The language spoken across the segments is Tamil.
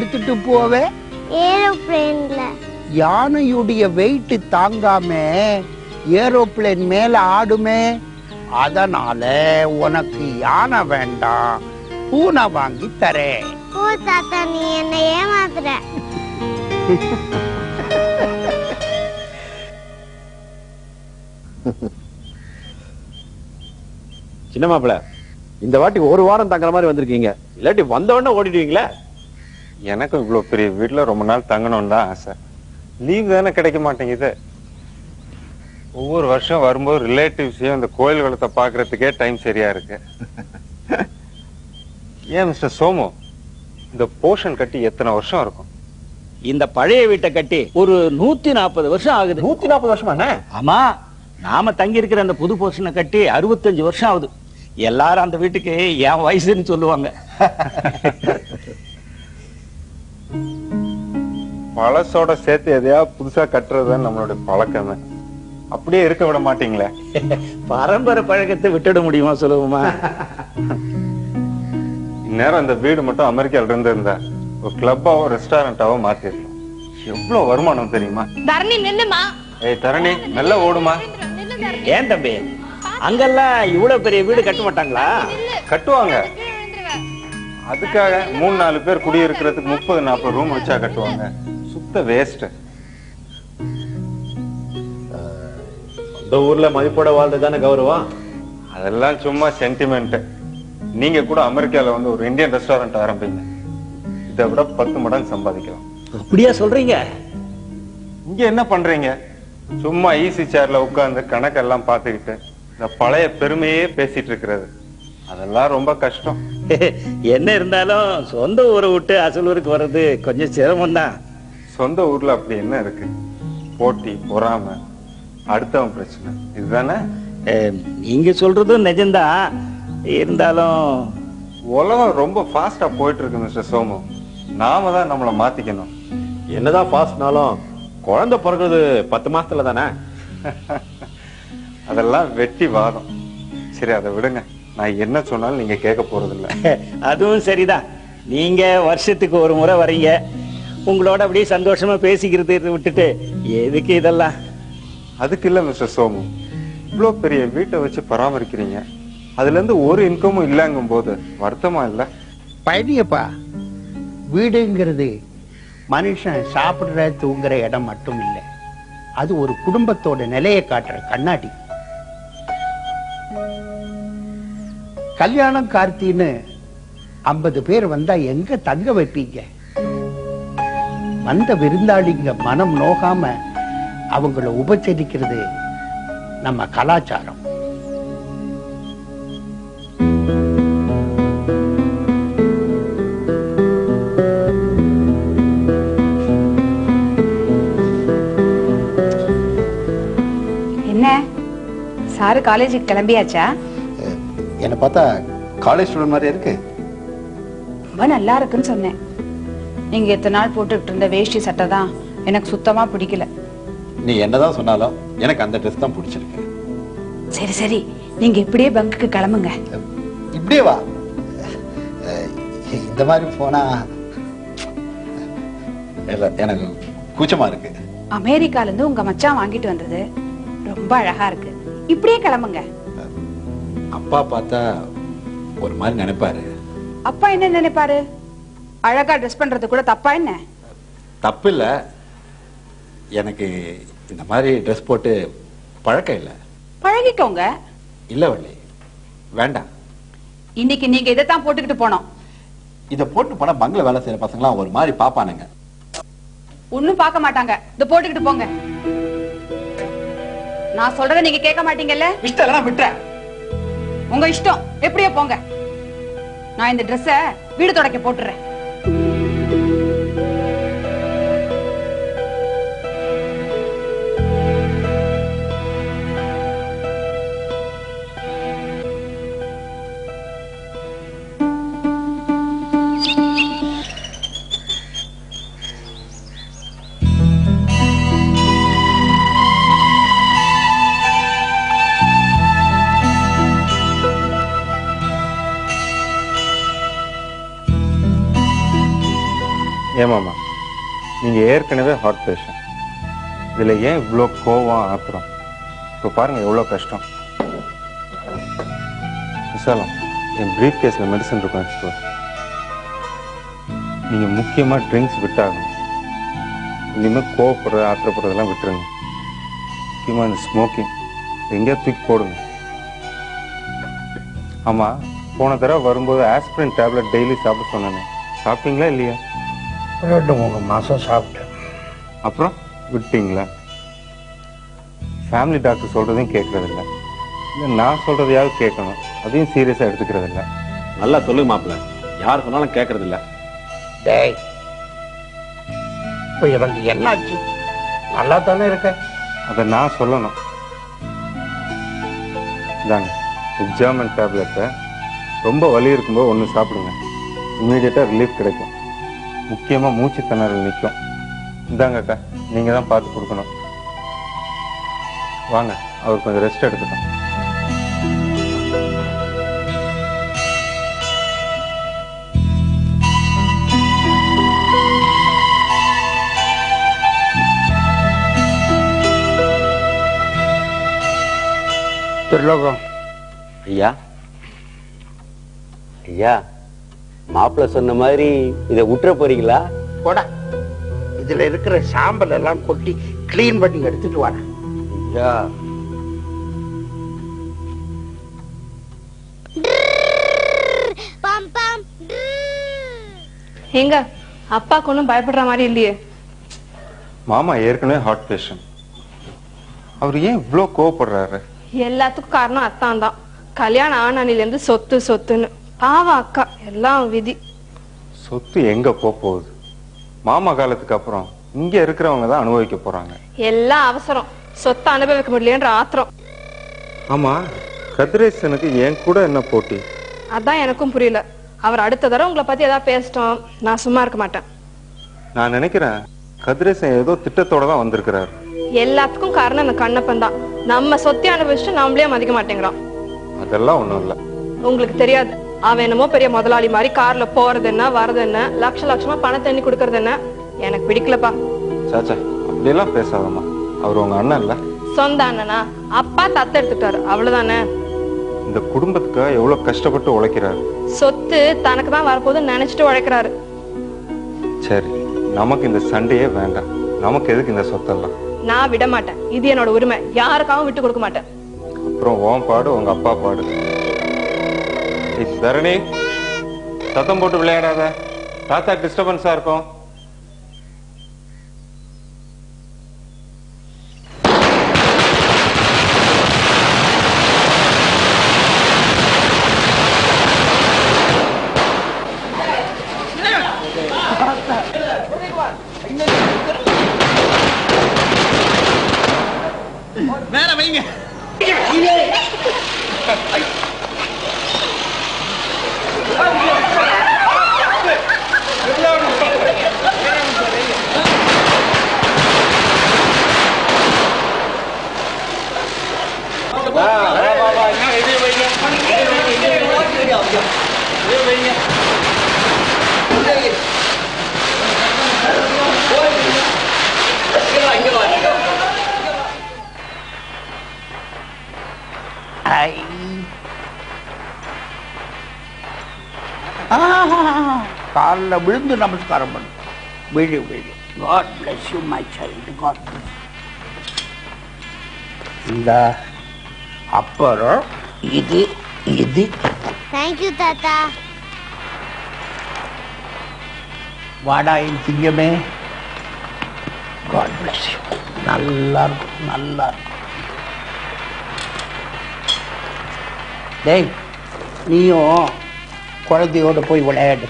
எடுத்துட்டு போவே? ஏரோப்ளேன்ல. யானையுடைய வெயிட் தாங்காம ஏரோப்ளேன் மேல ஆடுமே. அதனால உனக்கு யானை வேண்டாம், பூனை வாங்கி தரேன். ஓ தாத்தா, நீ என்ன ஏமாத்துற. சின்ன மாப்பிள்ள, இந்த வாட்டி ஒரு வாரம் தங்குற மாதிரி வந்திருக்கீங்க, இல்லாட்டி வந்த உடனே ஓடிடுவீங்களே. எனக்கும் இவ்வளவு பெரிய வீட்டுல ரொம்ப நாள் தங்கணும்னு தான் ஆசை. லீவ் தானே கிடைக்க மாட்டேங்குது. ஒவ்வொரு வருஷம் வரும்போது ரிலேட்டிவ்ஸையும் இந்த கோயில் குளத்தை பாக்குறதுக்கே டைம் சரியா இருக்கு. ஏன் மிஸ்டர் சோமு, இந்த போர்ஷன் கட்டி எத்தனை வருஷம் இருக்கும்? இந்த பழைய வீட்டை கட்டி ஒரு 140 வருஷம் ஆகுது. 140 வருஷமா? ஆமா, நாம தங்கி இருக்கிற அந்த புது போர்ஷனை கட்டி 65 வருஷம் ஆகுது. எல்லாரும் அந்த வீட்டுக்கு என் வயசுன்னு சொல்லுவாங்க. பழசோட சேர்த்து எதையா புதுசா கட்டுறதுதான் நம்மளுடைய பழக்கமே. அப்படியே இருக்க விட மாட்டீங்களே. பரம்பரை பழக்கத்தை விட்டுட முடியுமா சொல்லுவோமா? இந்நேரம் இந்த வீடு மட்டும் அமெரிக்கால இருந்து இருந்தா ஒரு கிளப்பாவோ ரெஸ்டாரண்டாவோ மாத்திருக்கோம். எவ்வளவு வருமானம் தெரியுமா? தரணி நில்லுமா. ஏய் தரணி, நல்லா ஓடுமா. ஏன் தம்பி, அங்கெல்லாம் இவ்வளவு பெரிய வீடு கட்ட மாட்டாங்களா? கட்டுவாங்க. அதுக்காக 3-4 பேர் குடியிருக்கிறதுக்கு 30-40 ரூம் வச்சா கட்டுவாங்க. சுத்த வேஸ்ட். இந்த ஊர்ல மதிப்போட வாழ்றதுதானே கௌரவம். அதெல்லாம் சும்மா சென்டிமெண்ட். நீங்க கூட அமெரிக்கால வந்து ஒரு இந்தியன் ரெஸ்டாரண்ட் ஆரம்பிங்க, இதை விட 10 மடங்கு சம்பாதிக்கலாம். அப்படியா சொல்றீங்க? இங்க என்ன பண்றீங்க? சும்மா ஈஸி சேர்ல உட்கார்ந்து கணக்கெல்லாம் பார்த்துக்கிட்டு இந்த பழைய பெருமையே பேசிட்டு இருக்கிறது, அதெல்லாம் ரொம்ப கஷ்டம். என்ன இருந்தாலும் சொந்த ஊரை விட்டு அசல் ஊருக்கு வர்றது கொஞ்சம் சிரமம் தான். சொந்த ஊர்ல அப்படி என்ன இருக்கு? போட்டி, பொறாமை, அடுத்தவன் பிரச்சனை, இதுதானே. நீங்க சொல்றதும் நிஜம்தான். இருந்தாலும் உலகம் ரொம்ப ஃபாஸ்டா போயிட்டு இருக்கு மிஸ்டர் சோமு. நாம தான் நம்மளை மாத்திக்கணும். என்னதான் ஃபாஸ்ட்னாலும் குழந்தை பிறகுது 10 மாசத்துல தானே. அதெல்லாம் வெட்டி வாதம். சரி, அதை விடுங்க. நான் என்ன சொன்னாலும் நீங்க கேட்க போறது இல்ல. அதுவும் சரிதான். நீங்க வருஷத்துக்கு ஒரு முறை வரீங்க, உங்களோட அப்படியே சந்தோஷமா பேசிக்கிறது விட்டுட்டு எதுக்கு இதெல்லாம்? அதுக்கு இல்ல மிஸ்டர் சோமு, இவ்வளவு பெரிய வீட்டை வச்சு பராமரிக்கிறீங்க, அதுல இருந்து ஒரு இன்கமும் இல்லங்கும் போது வருத்தமா இல்ல? பழனியப்பா, வீடுங்கிறது மனுஷன் சாப்பிடுற தூங்குற இடம் மட்டும் இல்லை, அது ஒரு குடும்பத்தோட நிலையை காட்டுற கண்ணாடி. கல்யாணம் கார்த்தின்னு 50 பேர் வந்தா எங்க தங்க வைப்பீங்க? வந்த விருந்தாளிங்க மனம் நோகாம அவங்கள உபச்சரிக்கிறது நம்ம கலாச்சாரம். என்ன சாரு காலேஜுக்கு கிளம்பியாச்சா? என்ன பார்த்தா காலேஜ் ஸ்டூடெண்ட் மாதிரி இருக்கு. ரொம்ப நல்லா இருக்குன்னு சொன்னேன். நீங்க எத்தனை நாள் போட்டுக்கிட்டு இருந்த வேஷ்டி சட்டை தான் எனக்கு சுத்தமா பிடிக்கல. நீ என்னதான் சொன்னாலும் எனக்கு அந்த ட்ரெஸ் தான் பிடிச்சிருக்கு. சரி சரி, நீங்க இப்படியே பங்குக்கு கிளம்புங்க. இப்படியே வா. இந்த மாதிரி போனா எனக்கு கூச்சமா இருக்கு. அமெரிக்கால இருந்து உங்க மச்சான் வாங்கிட்டு வந்தது ரொம்ப அழகா இருக்கு. இப்படியே கிளம்புங்க. அப்பா பார்த்தா ஒரு மாதிரி நினைப்பாரு. அப்பா என்ன நினைப்பாரு? அழகா ட்ரெஸ் பண்றது கூட தப்பா என்ன? தப்பு இல்ல, எனக்கு இந்த மாதிரி ட்ரெஸ் போட்டு பழக்கம் இல்ல. பழகிக்கோங்க. இல்ல வள்ளி, வேண்டாம். இன்னைக்கு நீங்க இதைத்தான் போட்டுக்கிட்டு போனோம். இத போட்டு போனா பங்கள வேலை செய்யற பசங்களாம் ஒரு மாதிரி பாப்பானுங்க. ஒண்ணும் பார்க்க மாட்டாங்க. இத போட்டுக்கிட்டு போங்க. நான் சொல்றதை நீங்க கேட்க மாட்டீங்கல்ல? இஷ்டம் இல்லைன்னா விட்டுறேன். உங்க இஷ்டம், எப்படியோ போங்க. நான் இந்த ட்ரெஸ்ஸ வீடு துடைக்க போட்டுறேன். ஏமாமா, நீங்க ஏற்கனவே ஹார்ட் பேஷண்ட். இதுல ஏன் இவ்வளோ கோவம் ஆத்திரம்? இப்போ பாருங்க எவ்வளோ கஷ்டம். விசாலம், என் பிரீஃப் கேஸ்ல மெடிசன் இருக்கும் எடுத்துக்கோ. நீங்க முக்கியமா ட்ரிங்க்ஸ் விட்டாகணும். இனிமேல் கோவப்படுறது ஆத்திரப்படுறதெல்லாம் விட்டுருங்க. முக்கியமா இந்த ஸ்மோக்கிங் எங்கேயா தூக்கி போடுங்க. ஆமா, போன தடவை வரும்போது ஆஸ்பிரின் டேப்லெட் டெய்லி சாப்பிட சொன்னேன், சாப்பிட்டீங்களா இல்லையா? 2-3 மாசம் சாப்பிட்டேன். அப்புறம் விட்டீங்களா? ஃபேமிலி டாக்டர் சொல்றதையும் கேட்கறதில்ல, இல்லை நான் சொல்றதையாவது கேட்கணும், அதையும் சீரியஸா எடுத்துக்கிறது இல்லை. நல்லா சொல்லுங்க மாப்பிள்ள, யார் சொன்னாலும் கேட்கறது இல்ல. டேய், இப்ப எனக்கு என்னாச்சு? நல்லா தானே இருக்க. அதை நான் சொல்லணும். இதாங்க ஜெர்மன் டேப்லெட்டை, ரொம்ப வலி இருக்கும்போது ஒன்று சாப்பிடுங்க, இம்மீடியட்டா ரிலீஃப் கிடைக்கும். முக்கியமா மூச்சு திணறல் நிற்கும். இந்தாங்க அக்கா, நீங்க தான் பார்த்து கொடுக்கணும். வாங்க, அவர் கொஞ்சம் ரெஸ்ட் எடுத்துட்டோம். திருலோகம் ஐயா, ஐயா, மாப்பிள்ள சொன்ன மாதிரி இதை விட்டுற போறீங்களா? போடா, இதுல இருக்கிற சாம்பல் எல்லாம் கொட்டி கிளீன் பண்ணி எடுத்துட்டு வாடா. ஐயா, பம் பம். எங்க அப்பாக்கு ஒன்றும் பயப்படுற மாதிரி இல்லையே. மாமா ஏற்கனவே ஹார்ட் பேஷண்ட். அவர் ஏன் இவ்வளோ கோவப்படுறாரு? எல்லாத்துக்கும் காரணம் அத்தான் தான். கல்யாணம் ஆனானிலேருந்து சொத்து சொத்துன்னு. பாவம் அக்கா, எல்லாம் விதி. சொத்து எங்க போகுது? மாமா காலத்துக்கு அப்புறம் இங்க இருக்கிறவங்க தான் அனுபவிக்க போறாங்க. எல்லாம் அவசரம், சொத்தை அனுபவிக்க முடியலன்ற ஆத்திரம். ஆமா, கதிரேசனுக்கு என் கூட என்ன போட்டி? அதான் எனக்கும் புரியல. அவர் அடுத்த தடவை உங்களை பத்தி ஏதாவது பேசிட்டோம், நான் சும்மா இருக்க மாட்டேன். நான் நினைக்கிறேன் கதிரேசன் ஏதோ திட்டத்தோட தான் வந்திருக்கிறார். எல்லாத்துக்கும் காரணம் அந்த கண்ணப்பன் தான். நம்ம சொத்தை அனுபவிச்சுட்டு நம்மளே மதிக்க மாட்டேங்கிறான். அதெல்லாம் ஒண்ணும் இல்ல. உங்களுக்கு தெரியாது, அவன் என்னமோ பெரிய முதலாளி மாதிரி கார்ல போறது என்ன வர்றது என்ன, லட்ச லட்சமா பணம் தண்ணி கொடுக்கறது என்ன. எனக்கு பிடிக்கலப்பா. சாச்சா, அப்படியெல்லாம் பேசாதம்மா. அவர் உங்க அண்ணன் இல்ல? சொந்த அண்ணனா? அப்பா தத்து எடுத்துட்டாரு, அவ்வளவுதானே. இந்த குடும்பத்துக்காக எவ்வளவு கஷ்டப்பட்டு உழைக்கிறாரு. சொத்து தனக்கு தான் வரப்போகுதுன்னு நினைச்சிட்டு உழைக்கிறாரு. சரி, நமக்கு இந்த சண்டையே வேண்டாம். நமக்கு எதுக்கு இந்த சொத்தெல்லாம்? நான் விட மாட்டேன், இது என்னோட உரிமை, யாருக்காகவும் விட்டு கொடுக்க மாட்டேன். அப்புறம் உன் பாடு உங்க அப்பா பாடு. தரணி, சத்தம் போட்டு விளையாடாத, தாத்தா டிஸ்டர்பன்ஸா இருக்கும். மேல வைங்க. காலில் விழுந்து நமஸ்காரம் பண்ணு. விழு விழு. God bless you, my child. God bless you. இந்த அப்புறம் இது இது. தேங்க்யூ தாத்தா. வாடா என் சிங்கமே. God bless you. நல்லா இருக்கும், நல்லா இருக்கும். டேய், நீயும் குழந்தையோட போய் விளையாடு,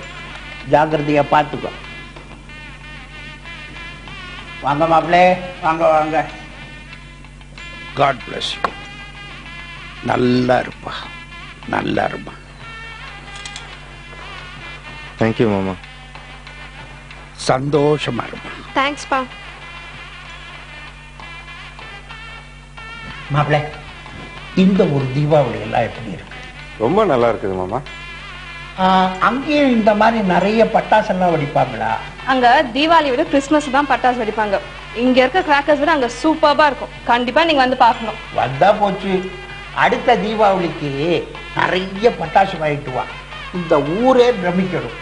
ஜாக்கிரதையா பார்த்துக்கோ. வாங்க மாப்பிள்ளே, வாங்க வாங்க. God bless you. நல்லா இருப்பா, நல்லா இருப்பா. தேங்க்யூ மாமா. சந்தோஷமா இருப்பா. தேங்க்ஸ் பா. மாப்பிள்ளை, இந்த ஒரு தீபாவளி எல்லாம் எப்படி இருக்கு? ரொம்ப நல்லா இருக்குது மாமா. அங்கேயும் இந்த மாதிரி நிறைய பட்டாசெல்லாம் வெடிப்பாங்களா? அங்க தீபாவளி விட கிறிஸ்துமஸ் தான் பட்டாசு வெடிப்பாங்க. இங்க இருக்க கிராக்கர்ஸ் விட அங்க சூப்பர்பா இருக்கும். கண்டிப்பா நீங்க வந்து பார்க்கணும். வந்தா போச்சு. அடுத்த தீபாவளிக்கு நிறைய பட்டாசு வாங்கிட்டு வா. இந்த ஊரே பிரமிக்கணும்.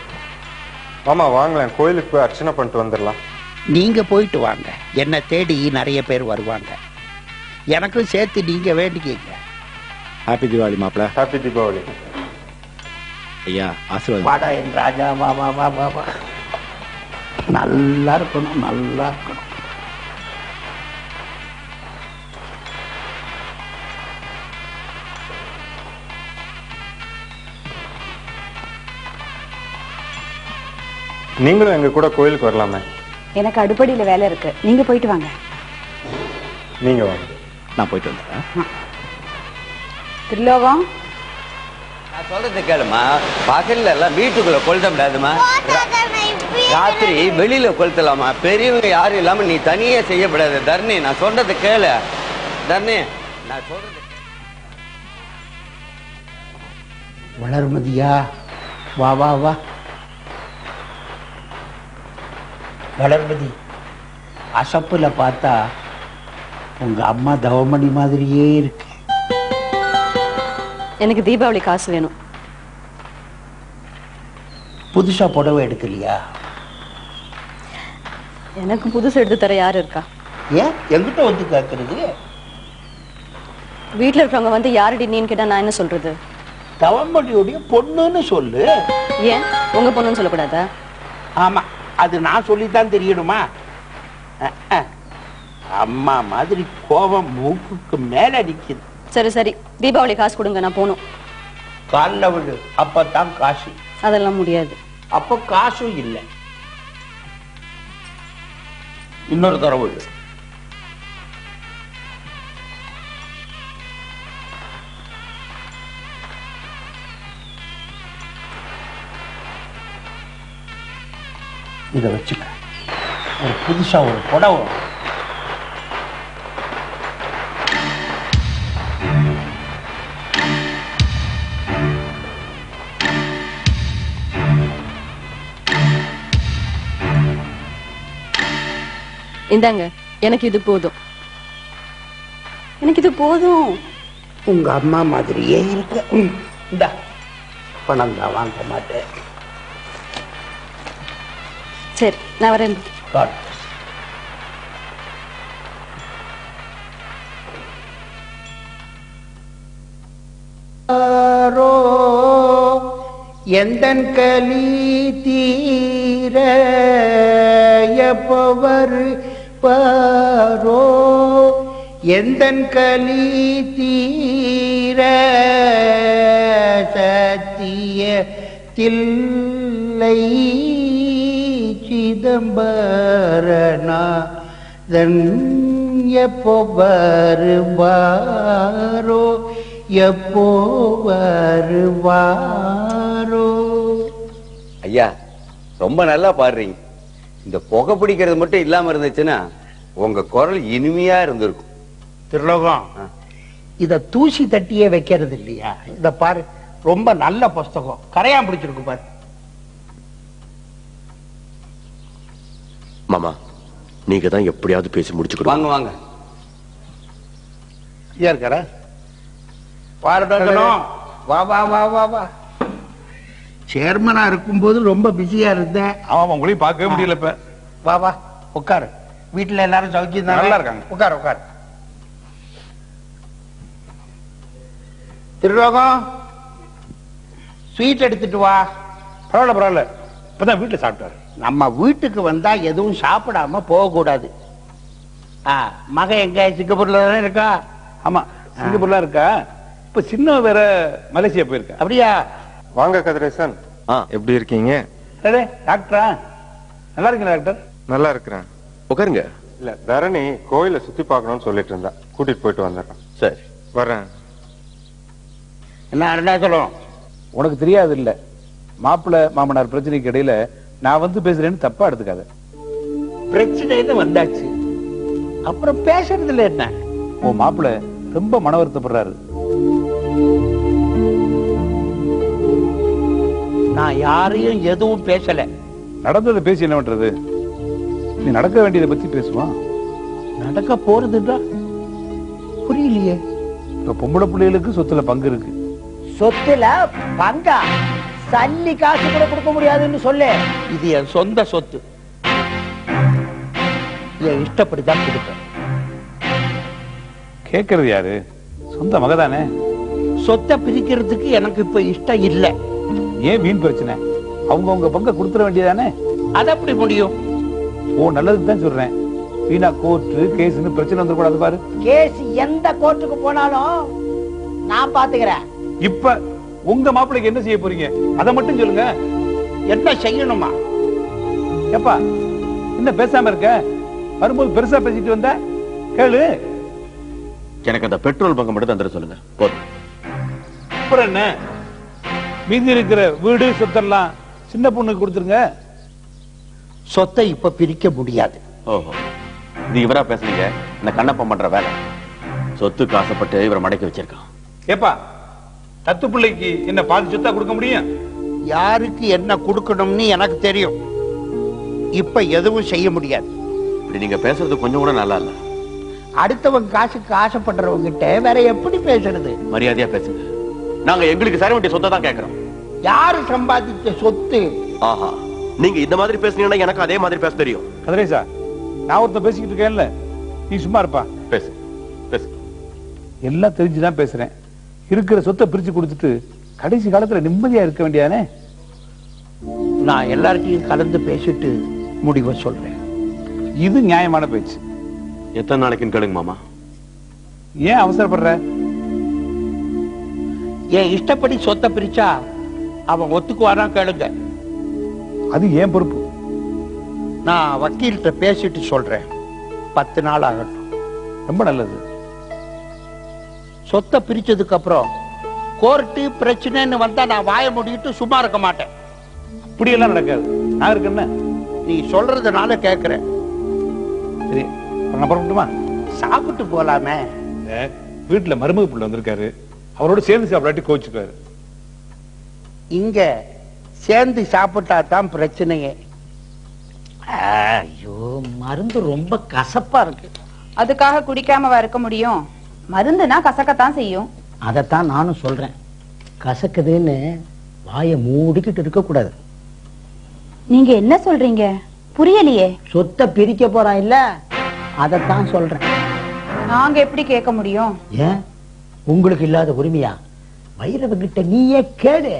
மாமா வாங்கலாம், கோயிலுக்கு போய் அர்ச்சனை பண்ணிட்டு வந்துடலாம். நீங்க போயிட்டு வாங்க, என்ன தேடி நிறைய பேர் வருவாங்க. எனக்கும் சேர்த்து நீங்க வேண்டிக்கீங்க. ஹாப்பி தீபாவளி மாப்பிள்ள. ஹாப்பி தீபாவளி. ஐயா ஆசீர்வாதம். வாடா என் ராஜா, வா வா வா வா வா. நல்லா இருக்கணும், நல்லா இருக்கணும். நீங்களும் எங்க கூட கோயிலுக்கு வரலாமே. எனக்கு அடுப்படியில வேலை இருக்கு, நீங்க போயிட்டு வாங்க. நீங்க வாங்க. நான் போயிட்டு வந்துடுறேன். திருலோகம், நான் சொல்றது கேளுமா, பகல்ல எல்லாம் வீட்டுக்குள்ள கொளுத்த முடியாதுமா, ராத்திரி வெளியில கொளுத்தலாமா. பெரியவங்க யாரும் இல்லாம நீ தனியே செய்யப்படாது. தர்ணி நான் சொல்றது கேளு. தர்ணி நான் சொல்றது. வளர்மதியா, வா வா வா. வளர்மதி, அசப்புல பார்த்தா உங்க அம்மா தவமணி மாதிரியே இருக்கு. எனக்கு தீபாவளி காசு வேணும். புதுசா புடவை எடுக்கலையா? எனக்கு புதுசு எடுத்து தர யாரு இருக்கா? ஏன் என்கிட்ட வந்து கேட்கறது? வீட்டுல இருக்கவங்க வந்து யாரடி நீன்னு கேட்டா நான் என்ன சொல்றது? தவமணியுடைய பொண்ணுன்னு சொல்லு. ஏன் உங்க பொண்ணுன்னு சொல்லக்கூடாதா? ஆமா, அது நான் சொல்லித்தான் தெரியணுமா? அம்மா மாதிரி கோபம் மூக்குக்கு மேல அடிக்குது. சரி சரி, தீபாவளி காசு கொடுங்க, நான் போகணும். கால்ல விடு, அப்பதான் காசு. அதெல்லாம் முடியாது. அப்ப காசும் இல்லை. இன்னொரு தடவை விடு. இதை வச்சுக்க. ஒரு புதுசா ஒரு புடவை. இந்தாங்க, எனக்கு இது போதும். எனக்கு இது போதும். உங்க அம்மா மாதிரியே இருக்கு. இந்த பணம் தான் வாங்க மாட்டேன். சரி, நான் வரேன். எந்தன் கலி தீர எப்பவர் பாரோ, எந்தன் கலி தீர சத்திய தில்லை சிதம்பரநாதன் எப்போ வருவாரோ, எப்போ வருவாரோ. ஐயா ரொம்ப நல்லா பாடுறீங்க. இந்த புகை பிடிக்கிறது மட்டும் இல்லாம இருந்துச்சுன்னா உங்க குரல் இனிமையா இருந்திருக்கும். திருலோகம், இத தூசி தட்டியே வைக்கிறது இல்லையா? இத பாரு, ரொம்ப நல்ல புஸ்தகம், கரையா பிடிச்சிருக்கு பாரு. மாமா, நீங்க தான் எப்படியாவது பேசி முடிச்சுக்கணும். வாங்க வாங்க. ஐயா இருக்கார? பாருடணும். வா வா வா வா வா. சேர்மனா இருக்கும்போது ரொம்ப பிஸியா இருந்தேன். ஆமா, உங்களையும் பார்க்கவே முடியல இப்ப. வா வா உட்காரு. வீட்டுல எல்லாரும் சௌக்கியம் தான்? நல்லா இருக்காங்க. உட்காரு உட்காரு. திருலோகம், ஸ்வீட் எடுத்துட்டு வா. பரவாயில்ல பரவாயில்ல, இப்பதான் வீட்டுல சாப்பிட்டாரு. நம்ம வீட்டுக்கு வந்தா எதுவும் சாப்பிடாம போக கூடாது. மகன் எங்க? சிங்கப்பூர்ல தானே இருக்கா? ஆமா, சிங்கப்பூர்ல இருக்கா. இப்ப சின்ன வேற மலேசியா போயிருக்கா. அப்படியா? வாங்க கதிரேசன், எப்படி இருக்கீங்க? டாக்டரா? நல்லா இருக்கீங்களா டாக்டர்? நல்லா இருக்கிறேன். உட்காருங்க. இல்ல, தரணி கோயில சுத்தி பார்க்கணும்னு சொல்லிட்டு இருந்தா, கூட்டிட்டு போயிட்டு வந்துடுறேன். சரி வர்றேன். என்ன அருணாச்சலம், உனக்கு தெரியாது இல்ல, மாப்பிள்ளை மாமனார் பிரச்சனைக்கு இடையில நான் வந்து பேசுறேன்னு தப்பா எடுத்துக்காத. பிரச்சனைன்னு வந்தாச்சு, அப்புறம் பேசுறதுல என்ன? உன் மாப்பிள்ளை ரொம்ப மன வருத்தப்படுறாரு. நான் யாரையும் எதுவும் பேசல. நடந்ததை பேசி என்ன பண்றது? நீ நடக்க வேண்டியதை பத்தி பேசுவான். நடக்க போறதுடா புரியலையே. இப்ப பொம்பளை பிள்ளைகளுக்கு சொத்துல பங்கு இருக்கு. சொத்துல பங்கா? சல்லி காசு கூட கொடுக்க முடியாதுன்னு சொல்லு. இது என் சொந்த சொத்து, என் இஷ்டப்படிதான் கொடுப்பேன். கேட்கறது யாரு? சொந்த மகதானே. சொத்தை பிரிக்கிறதுக்கு எனக்கு இப்ப இஷ்டம் இல்ல. ஏன் வீண் பிரச்சனை? அவங்க பங்க கொடுத்துட வேண்டியதானே. அது அப்படி முடியும்? ஓ, நல்லதுக்கு தான் சொல்றேன். வீணா கோர்ட்டு கேஸ்னு பிரச்சனை வந்துடக்கூடாது பாரு. கேஸ் எந்த கோர்ட்டுக்கு போனாலும் நான் பாத்துக்கிறேன். இப்ப உங்க மாப்பிள்ளைக்கு என்ன செய்ய போறீங்க அதை மட்டும் சொல்லுங்க. என்ன செய்யணுமா? எப்பா என்ன பேசாம இருக்க? வரும்போது பெருசா பேசிட்டு வந்த கேளு. எனக்கு அந்த பெட்ரோல் பங்கு மட்டும் தந்துட சொல்லுங்க போதும். அப்புறம் என்ன, மீதி இருக்கிற வீடு சொத்தெல்லாம் சின்ன பொண்ணுக்கு கொடுத்துருங்க. சொத்தை இப்ப பிரிக்க முடியாது. ஓஹோ, இது இவரா பேசுறீங்க? இந்த கண்ணப்பம் பண்ற வேலை. சொத்துக்கு ஆசைப்பட்டு இவரை மடக்கி வச்சிருக்கான். ஏப்பா, தத்து பிள்ளைக்கு என்ன பாதி சொத்தா கொடுக்க முடியும்? யாருக்கு என்ன கொடுக்கணும்னு எனக்கு தெரியும். இப்ப எதுவும் செய்ய முடியாது. இப்படி நீங்க பேசுறது கொஞ்சம் கூட நல்லா இல்ல. அடுத்தவங்க காசுக்கு ஆசைப்படுறவங்க கிட்ட வேற எப்படி பேசுறது? மரியாதையா பேசுங்க. நாங்க எங்களுக்கு சேர வேண்டிய சொத்தை தான் கேட்கிறோம். யாரு சம்பாதிச்ச சொத்து? ஆஹா, நீங்க இந்த மாதிரி பேசுனீங்கன்னா எனக்கு அதே மாதிரி பேச தெரியும். கதிரேசா, நான் ஒருத்தன் பேசிக்கிட்டு இருக்கேன்ல, நீ சும்மா இருப்பா. பேசு பேசு. எல்லாம் தெரிஞ்சுதான் பேசுறேன். இருக்கிற சொத்தை பிரிச்சு கொடுத்துட்டு கடைசி காலத்துல நிம்மதியா இருக்க வேண்டியதானே. நான் எல்லார்ட்டையும் கலந்து பேசிட்டு முடிவை சொல்றேன். இது நியாயமான பேச்சு. எத்தனை நாளைக்குன்னு கேளுங்க மாமா. ஏன் அவசரப்படுற? என் இஷ்டப்படி சொத்தை பிரிச்சா அவன் ஒத்துக்குவானா கேளுங்க. அது ஏன் பொறுப்பு. நான் வக்கீல்கிட்ட பேசிட்டு சொல்றேன். 10 நாள் ஆகட்டும். ரொம்ப நல்லது. சொத்தை பிரிச்சதுக்கு அப்புறம் கோர்ட்டு பிரச்சனைன்னு வந்தா நான் வாய முடிட்டு சும்மா இருக்க மாட்டேன். இப்படி எல்லாம் நடக்காது. நான் இருக்கேன்னு நீ சொல்றதுனால கேக்குறேன். சரி, நான் புறப்பட்டுமா? சாப்பிட்டு போலாமே. வீட்டுல மருமக பிள்ளை வந்திருக்காரு, அவரோட சேர்ந்து சாப்பிடாட்டி கோச்சுக்காரு. இங்க சேர்ந்து சாப்பிட்டா தான் பிரச்சனையே. ஐயோ, மருந்து ரொம்ப கசப்பா இருக்கு. அதுக்காக குடிக்காமவா இருக்க முடியும்? மருந்துனா கசக்கத்தான் செய்யும். அதத்தான் நானும் சொல்றேன். கசக்குதுன்னு வாயை மூடிக்கிட்டு இருக்க கூடாது. நீங்க என்ன சொல்றீங்க? புரியலையே. சொத்தை பிரிக்க போறான் இல்ல, அதத்தான் சொல்றேன். நாங்க எப்படி கேட்க முடியும்? ஏன் உங்களுக்கு இல்லாத உரிமையா? வைரவகிட்ட நீயே கேளு.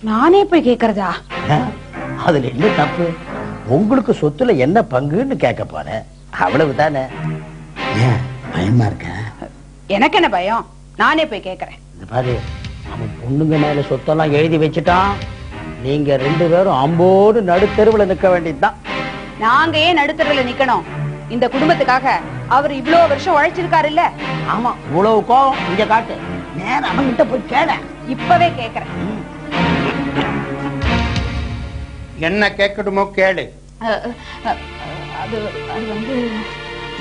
நானே போய் கேக்குறதா? அதுல என்ன தப்பு? உங்களுக்கு சொத்துல என்ன பங்குன்னு கேட்க போறேன், அவ்வளவுதானே. ஏன் பயமா இருக்க? எனக்கு என்ன பயம்? நானே போய் கேக்குறேன். இந்த பாரு, அவன் பொண்ணுங்க மேல சொத்தெல்லாம் எழுதி வச்சுட்டான். நீங்க 2 பேரும் அம்போடு நடுத்தெருவுல நிக்க வேண்டியதுதான். நாங்க ஏன் நடுத்தருல நிக்கணும்? இந்த குடும்பத்துக்காக அவர் இவ்வளவு வருஷம் உழைச்சிருக்காரு இல்ல. ஆமா, இவ்வளவு கோவம் இங்க காட்டு. நேரம் அவன் கிட்ட போய் கேள. இப்பவே கேக்குறேன். என்ன கேட்கணுமோ கேளு. அது வந்து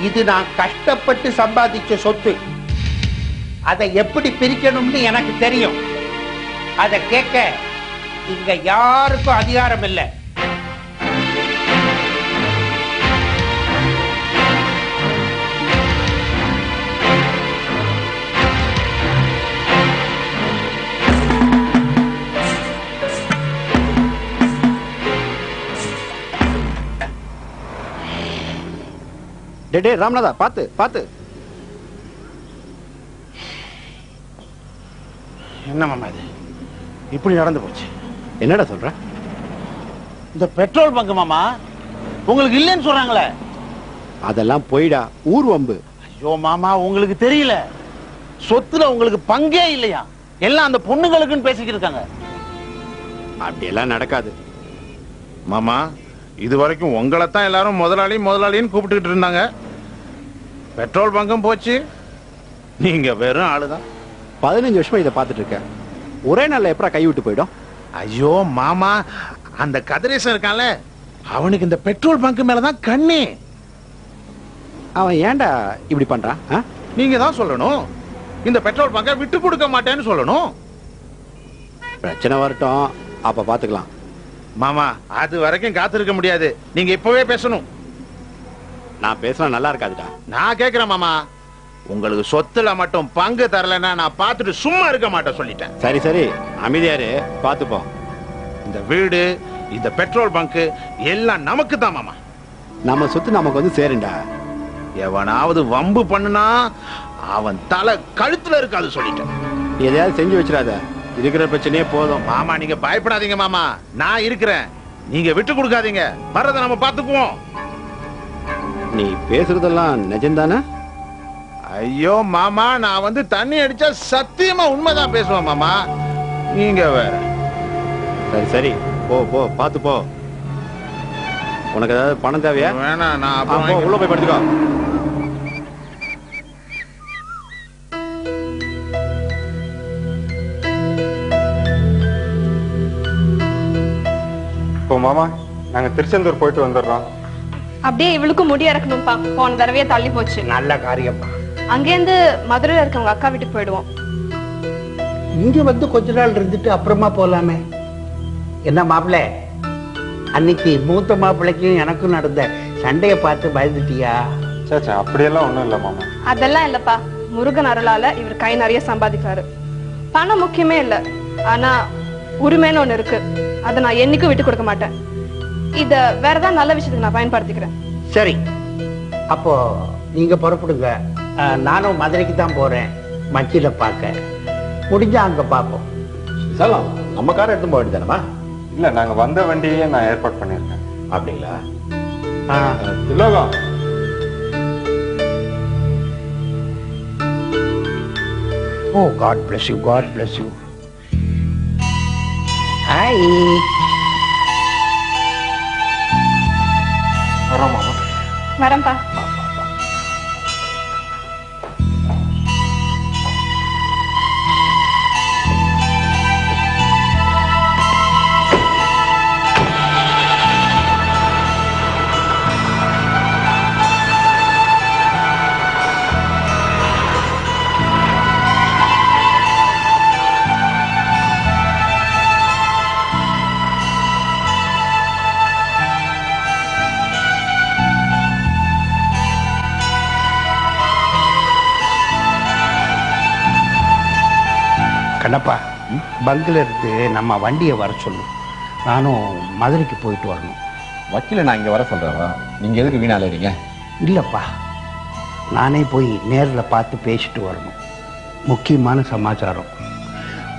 இது நான் கஷ்டப்பட்டு சம்பாதிச்ச சொத்து. அதை எப்படி பிரிக்கணும்னு எனக்கு தெரியும். அதை கேட்க இங்க யாருக்கும் அதிகாரம் இல்லை. டே ராமநாதா, பாத்து பாத்து. என்ன மாமா இது இப்படி நடந்து போச்சு? என்னடா சொல்ற? இந்த பெட்ரோல் பங்கு மாமா உங்களுக்கு இல்லைன்னு சொல்றாங்களே. அதெல்லாம் போயிடா, ஊர் வம்பு. ஐயோ மாமா, உங்களுக்கு தெரியல. சொத்துல உங்களுக்கு பங்கே இல்லையா? எல்லாம் அந்த பொண்ணுங்களுக்குன்னு பேசிக்கிட்டு இருக்காங்க. அப்படியெல்லாம் நடக்காது மாமா. இது வரைக்கும் உங்களை தான் எல்லாரும் முதலாளின்னு கூப்பிட்டுக்கிட்டு இருந்தாங்க. பெட்ரோல் பங்கும் போச்சு, நீங்க வெறும் ஆளுதான். 15 வருஷமா இதை பார்த்துட்டு இருக்க. ஒரே நாள்ல எப்படா கை விட்டு போயிடும்? ஐயோ மாமா, அந்த கதிரேசன் இருக்கான்ல, அவனுக்கு இந்த பெட்ரோல் பங்கு மேலதான் கண்ணே. அவன் ஏன்டா இப்படி பண்றான்? நீங்க தான் சொல்லணும். இந்த பெட்ரோல் பங்கை விட்டு கொடுக்க மாட்டேன்னு சொல்லணும். பிரச்சனை வரட்டும், அப்ப பாத்துக்கலாம். மாமா அது வரைக்கும் காத்திருக்க முடியாது, நீங்க இப்பவே பேசணும். நான் பேசினா நல்லா இருக்காதுடா. நான் கேக்குறேன் மாமா, உங்களுக்கு சொத்துல மட்டும் பங்கு தரலன்னா நான் பார்த்துட்டு சும்மா இருக்க மாட்டேன் சொல்லிட்டேன். சரி சரி அமைதியாரு, பாத்துப்போம். இந்த வீடு, இந்த பெட்ரோல் பங்க் எல்லாம் நமக்கு தான் மாமா. நம்ம சொத்து நமக்கு வந்து சேருண்டா. எவனாவது வம்பு பண்ணுனா அவன் தலை கழுத்துல இருக்காது சொல்லிட்டேன். எதையாவது செஞ்சு வச்சிடாத, இருக்கிற பிரச்சனையே போதும். மாமா நீங்க பயப்படாதீங்க மாமா, நான் இருக்கிறேன், நீங்க விட்டு கொடுக்காதீங்க, வர்றதை நம்ம பாத்துக்குவோம். நீ பேசுறதெல்லாம் நிஜம்தானே? ஐயோ மாமா, நான் வந்து தண்ணி அடிச்சா சத்தியமா உண்மைதான் பேசுவேன் மாமா, நீங்க வேற. சரி சரி போ போ, பாத்து போ. உனக்கு ஏதாவது பணம் தேவையா? வேணாம், நான் அப்புறம் உள்ள போய் படுத்துக்கோ. இப்போ மாமா நாங்க திருச்செந்தூர் போயிட்டு வந்துடுறோம். அப்படியே இவளுக்கும் முடி இறக்கணும்ப்பா, போன தடவையே தள்ளி போச்சு. நல்ல காரியம். அங்கேருந்து மதுரையில இருக்கவங்க அக்கா வீட்டுக்கு போயிடுவோம். இங்க வந்து கொஞ்ச நாள் இருந்துட்டு அப்புறமா போலாமே. என்ன மாப்பிள்ள, அன்னைக்கு மூத்த மாப்பிள்ளைக்கும் எனக்கும் நடந்த சண்டையை பார்த்து பயந்துட்டியா? சாச்சா அப்படியெல்லாம் ஒண்ணும் இல்ல மாமா. அதெல்லாம் இல்லப்பா, முருகன் அருளால இவர் கை நிறைய சம்பாதிக்காரு. பணம் முக்கியமே இல்ல, ஆனா உரிமைன்னு ஒண்ணு இருக்கு, அதை நான் என்னைக்கும் விட்டு கொடுக்க மாட்டேன். இத வேற ஏதாவது நல்ல விஷயத்துக்கு நான் பயன்படுத்திக்கிறேன். சரி, அப்போ நீங்க புறப்படுங்க, நானும் மதுரைக்கு தான் போறேன் மச்சில பார்க்க. முடிஞ்சா அங்க பார்ப்போம். நம்ம காரை எடுத்து போக வேண்டியதானமா? இல்ல, நாங்க வந்த வண்டியே நான் ஏற்பாடு பண்ணிருக்கேன். அப்படிங்களா? Thilogam, oh God bless you, God bless you. Hi. வரோம் மாமா. வரேன்ப்பா. கண்ணப்பா, பங்கில் இருந்து நம்ம வண்டியை வர சொல்லு, நானும் மதுரைக்கு போயிட்டு வரணும். வக்கீல நான் இங்க வர சொல்றேன், நீங்க எதுக்கு வீணாலேறீங்க? இல்லப்பா, நானே போய் நேரில் பார்த்து பேசிட்டு வரணும், முக்கியமான சமாச்சாரம்.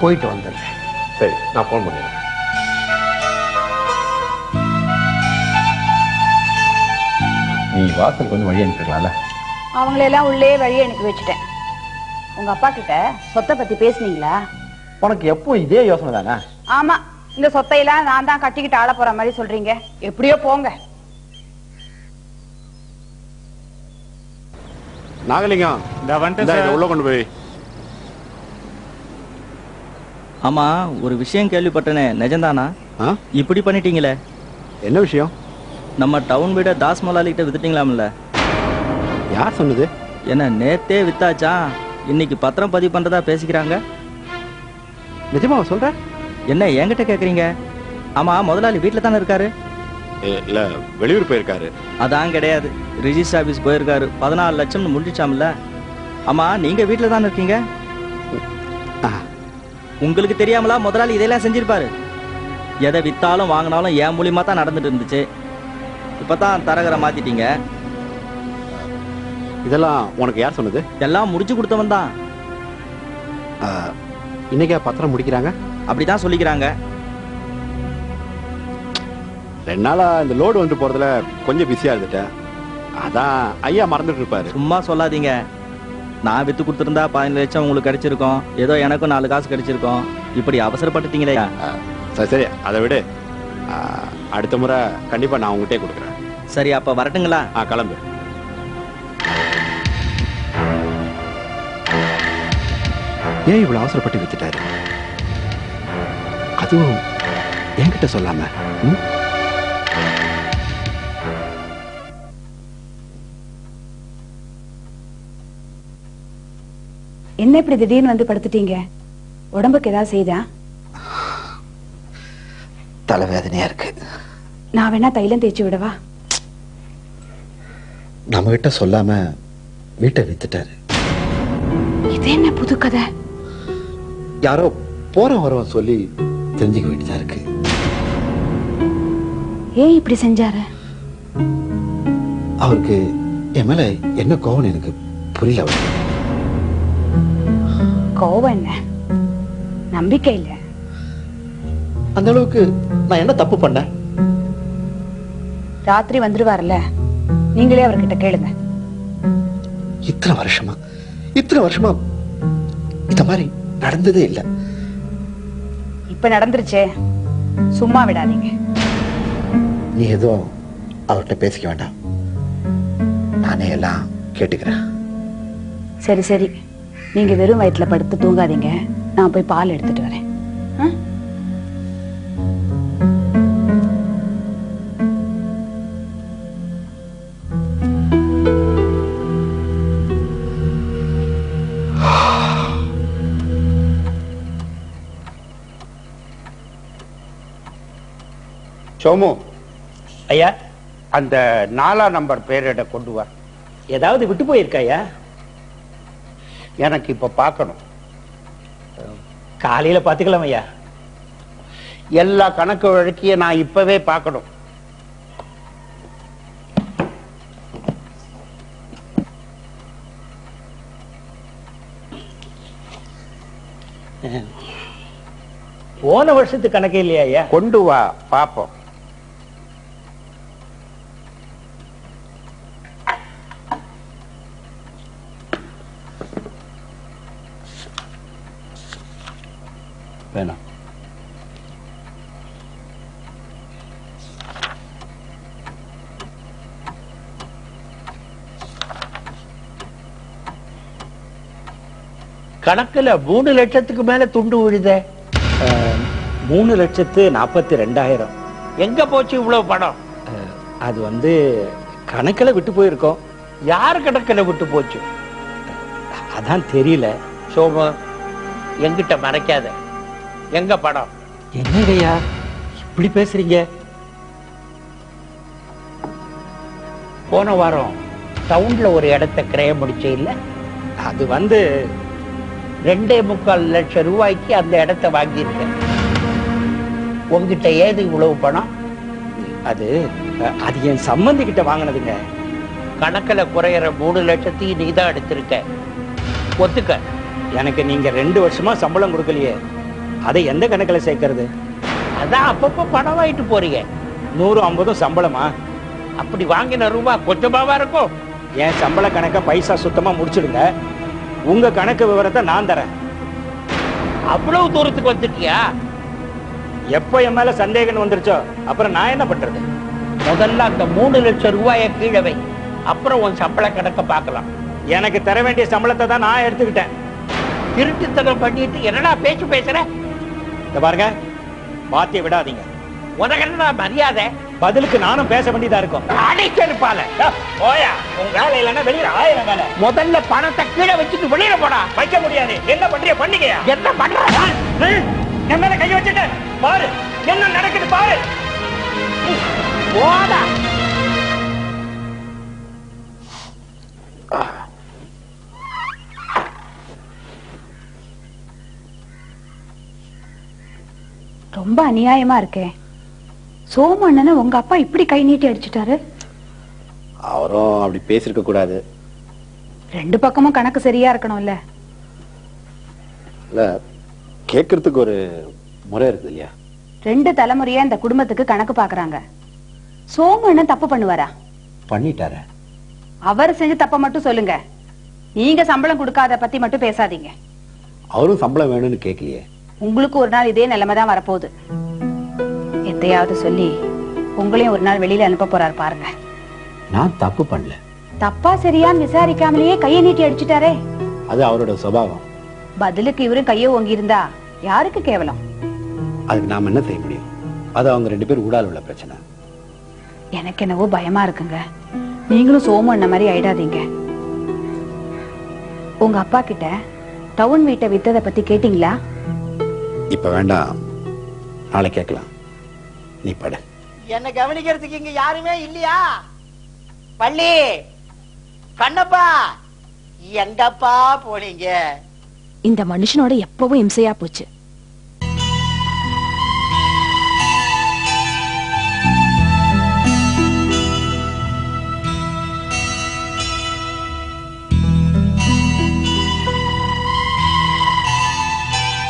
போயிட்டு வந்துடுறேன். சரி, நான் போன் பண்ணிடுறேன். நீ வாசலுக்கு வந்து வழி அனுப்பிக்கலாம்ல? அவங்களெல்லாம் உள்ளே வழியை அனுப்பி வச்சுட்டேன். உங்க அப்பா கிட்ட சொத்தை பத்தி பேசுனீங்களா? உனக்கு எப்போ இதே யோசனை தானே? ஆமா, இந்த சொத்தையெல்லாம் நான் தான் கட்டிக்கிட்டு ஆள போற மாதிரி சொல்றீங்க. எப்படியோ போங்க. நாகலிங்கம், உள்ள கொண்டு போய். ஆமா, ஒரு விஷயம் கேள்விப்பட்டனே, நிஜம்தானா? இப்படி பண்ணிட்டீங்களே? என்ன விஷயம்? நம்ம டவுன் வீட தாஸ் முதலாளி கிட்ட வித்துட்டீங்களாம்ல? யார் சொன்னது? என்ன நேத்தே வித்தாச்சா? இன்னைக்கு பத்திரம் பதிவு பண்றதா பேசிக்கிறாங்க. நிஜமா சொல்ற? என்ன என்கிட்ட கேக்குறீங்க? ஆமா, முதலாளி வீட்டுல தானே இருக்காரு? இல்ல, வெளியூர் போயிருக்காரு. அதான் கிடையாது, ரிஜிஸ்டர் ஆபீஸ் போயிருக்காரு. 14 லட்சம் முடிச்சாம்ல. ஆமா, நீங்க வீட்டுல தானே இருக்கீங்க? உங்களுக்கு தெரியாமலா முதலாளி இதெல்லாம் செஞ்சிருப்பாரு? எதை வித்தாலும் வாங்கினாலும் என் மூலியமா தான் நடந்துட்டு இருந்துச்சு. இப்பதான் தரகரை மாத்திட்டீங்க. இதெல்லாம் உனக்கு யார் சொன்னது? எல்லாம் முடிச்சு கொடுத்தவன் தான். இன்னைக்கே பத்திரம் முடிக்கிறாங்க? அப்படிதான் சொல்லிக்கிறாங்க. 2 நாளா இந்த லோடு வந்து போறதுல கொஞ்சம் பிஸியா இருந்துட்டேன், அதான் ஐயா மறந்துட்டு இருப்பாரு. சும்மா சொல்லாதீங்க. நான் வித்து கொடுத்துருந்தா 15 லட்சம் உங்களுக்கு கிடைச்சிருக்கும், ஏதோ எனக்கும் 4 காசு கிடைச்சிருக்கும். இப்படி அவசரப்பட்டுட்டீங்களே. சரி சரி, அதை விடு. அடுத்த முறை கண்டிப்பா நான் உங்ககிட்டே கொடுக்குறேன். சரி, அப்ப வரட்டுங்களா? கிளம்பு. ஏன் இவ்வளவு அவசரப்பட்டு வித்துட்டாரு? அதுவும் என்கிட்ட சொல்லாம. என்ன இப்படி திடீர்னு வந்து படுத்துட்டீங்க? உடம்புக்கு ஏதாவது செய்தா? தலைவேதனையா இருக்கு. நான் வேணா தைலம் தேய்ச்சி விடவா? நம்ம கிட்ட சொல்லாம வீட்டை வித்துட்டாரு. இது என்ன புது கதை? யாரோ போற வரவன் சொல்லி தெரிஞ்சுக்க வேண்டியதா இருக்கு. ஏன் இப்படி செஞ்சாரு? அவருக்கு என் மேல என்ன கோவம் எனக்கு புரியல. கோவம் என்ன, நம்பிக்கை இல்ல. அந்த அளவுக்கு நான் என்ன தப்பு பண்ணேன்? ராத்திரி வந்துருவார்ல, நீங்களே அவர்கிட்ட கேளுங்க. இத்தனை வருஷமா இந்த மாதிரி நடந்ததே இல்லை. இப்ப நடந்துருச்சே, சும்மா விடாதீங்க. நீ எதுவும் அவர்கிட்ட பேசிக்க வேண்டாம், நானே எல்லாம் கேட்டுக்கிறேன். சரி சரி, நீங்க வெறும் வயிற்றுல படுத்து தூங்காதீங்க, நான் போய் பால் எடுத்துட்டு வரேன். சோமு, ஐயா, அந்த 4ஆம் நம்பர் பேரிட கொண்டு வா. ஏதாவது விட்டு போயிருக்கா ஐயா? எனக்கு இப்ப பார்க்கணும். காலையில பாத்துக்கலாம் ஐயா. எல்லா கணக்கு வழக்கையும் நான் இப்பவே பார்க்கணும். போன வருஷத்து கணக்கு இல்லையா ஐயா? கொண்டு வா பாப்போம். வேணாம். கணக்குல 3 லட்சத்துக்கு மேல துண்டு விழுத. 3,42,000. எங்க போச்சு இவ்வளவு பணம்? அது கணக்குல விட்டு போயிருக்கோம். யார் கணக்குல விட்டு போச்சு? அதான் தெரியல. சோமு, எங்கிட்ட மறைக்காத. எங்க பணம்? என்னங்கய்யா இப்படி பேசுறீங்க? போன வாரம் டவுன்ல ஒரு இடத்தை கிரயம் முடிச்சே இல்ல? அது 2.25 லட்சம் ரூபாய்க்கு அந்த இடத்தை வாங்கியிருக்கேன். உங்ககிட்ட ஏது இவ்வளவு பணம்? அது என் சம்பந்தி கிட்ட வாங்கினதுங்க. கணக்குல குறையிற 3 லட்சத்தையும் நீதான் எடுத்திருக்க. ஒத்துக்க. எனக்கு நீங்க 2 வருஷமா சம்பளம் கொடுக்கலையே, அதை எந்த கணக்குல சேர்க்கறது? அதான் அப்பப்ப பணம் வாங்கிட்டு போறீங்க. 150 சம்பளமா? அப்படி வாங்கின ரூபாய் கொஞ்சமாவா இருக்கும்? என் சம்பள கணக்க பைசா சுத்தமா முடிச்சிடுங்க, உங்க கணக்கு விவரத்தை நான் தரேன். அவ்வளவு தூரத்துக்கு வந்துட்டியா? எப்ப என் மேல சந்தேகம் வந்துருச்சோ அப்புறம் நான் என்ன பண்றது? முதல்ல அந்த 3 லட்சம் ரூபாயை கீழே வை, அப்புறம் உன் சம்பள கணக்க பார்க்கலாம். எனக்கு தர வேண்டிய சம்பளத்தை தான் நான் எடுத்துக்கிட்டேன். திருட்டுத்தனம் பண்ணிட்டு என்னடா பேச்சு பேசுற? இந்த பாருங்க, வார்த்தையை விடாதீங்க. உனக்கு என்ன மரியாதை? பதிலுக்கு நானும் பேச வேண்டியதா இருக்கும். அடிச்சிருப்பால. ஓயா, உங்க வேலை இல்லைன்னா வெளியில 1000 வேலை. முதல்ல பணத்தை கீழே வச்சுட்டு வெளியில போடா. வைக்க முடியாது. என்ன பண்றிய பண்ணிக்கையா? என்ன பண்ற? என் மேல கை வச்சுட்டு பாரு என்ன நடக்குது பாரு. போடா. ரொம்ப அநியாயமா இருக்கே. சோமு அண்ணனை உங்க அப்பா இப்படி கை நீட்டி அடிச்சுட்டாரு. அவரும் அப்படி பேசிருக்க கூடாது. 2 பக்கமும் கணக்கு சரியா இருக்கணும்ல. இல்ல, கேட்கறதுக்கு ஒரு முறை இருக்குது இல்லையா? 2 தலைமுறையா இந்த குடும்பத்துக்கு கணக்கு பாக்குறாங்க. சோமு அண்ணன் தப்பு பண்ணுவாரா? பண்ணிட்டாரு. அவர் செஞ்ச தப்ப மட்டும் சொல்லுங்க, நீங்க சம்பளம் கொடுக்காத பத்தி மட்டும் பேசாதீங்க. அவரும் சம்பளம் வேணும்னு கேட்கலையே. உங்களுக்கு ஒரு நாள் இதே நிலைமைதான் வரப்போகுது. எத்தையாவது சொல்லி உங்களையும் ஒரு நாள் வெளியில அனுப்ப போறாரு பாருங்க. நான் தப்பு பண்ணல. தப்பா சரியான்னு விசாரிக்காமலேயே கையை நீட்டி அடிச்சுட்டாரே. அது அவரோட சுபாவம். பதிலுக்கு இவரும் கையை ஓங்கி இருந்தா யாருக்கு கேவலம்? அதுக்கு நாம என்ன செய்ய முடியும்? அது அவங்க 2 பேர் ஊடால உள்ள பிரச்சனை. எனக்கு என்னவோ பயமா இருக்குங்க. நீங்களும் சோமு அண்ணன் மாதிரி ஆயிடாதீங்க. உங்க அப்பா கிட்ட டவுன் வீட்டை வித்ததை பத்தி கேட்டீங்களா? இப்ப வேண்டாம், நாளை கேட்கலாம். நீ பட. என்ன கவனிக்கிறதுக்கு இங்க யாருமே இல்லையா? பள்ளி, கண்ணப்பா, எங்கப்பா போனீங்க? இந்த மனுஷனோட எப்பவும் இம்சையா போச்சு.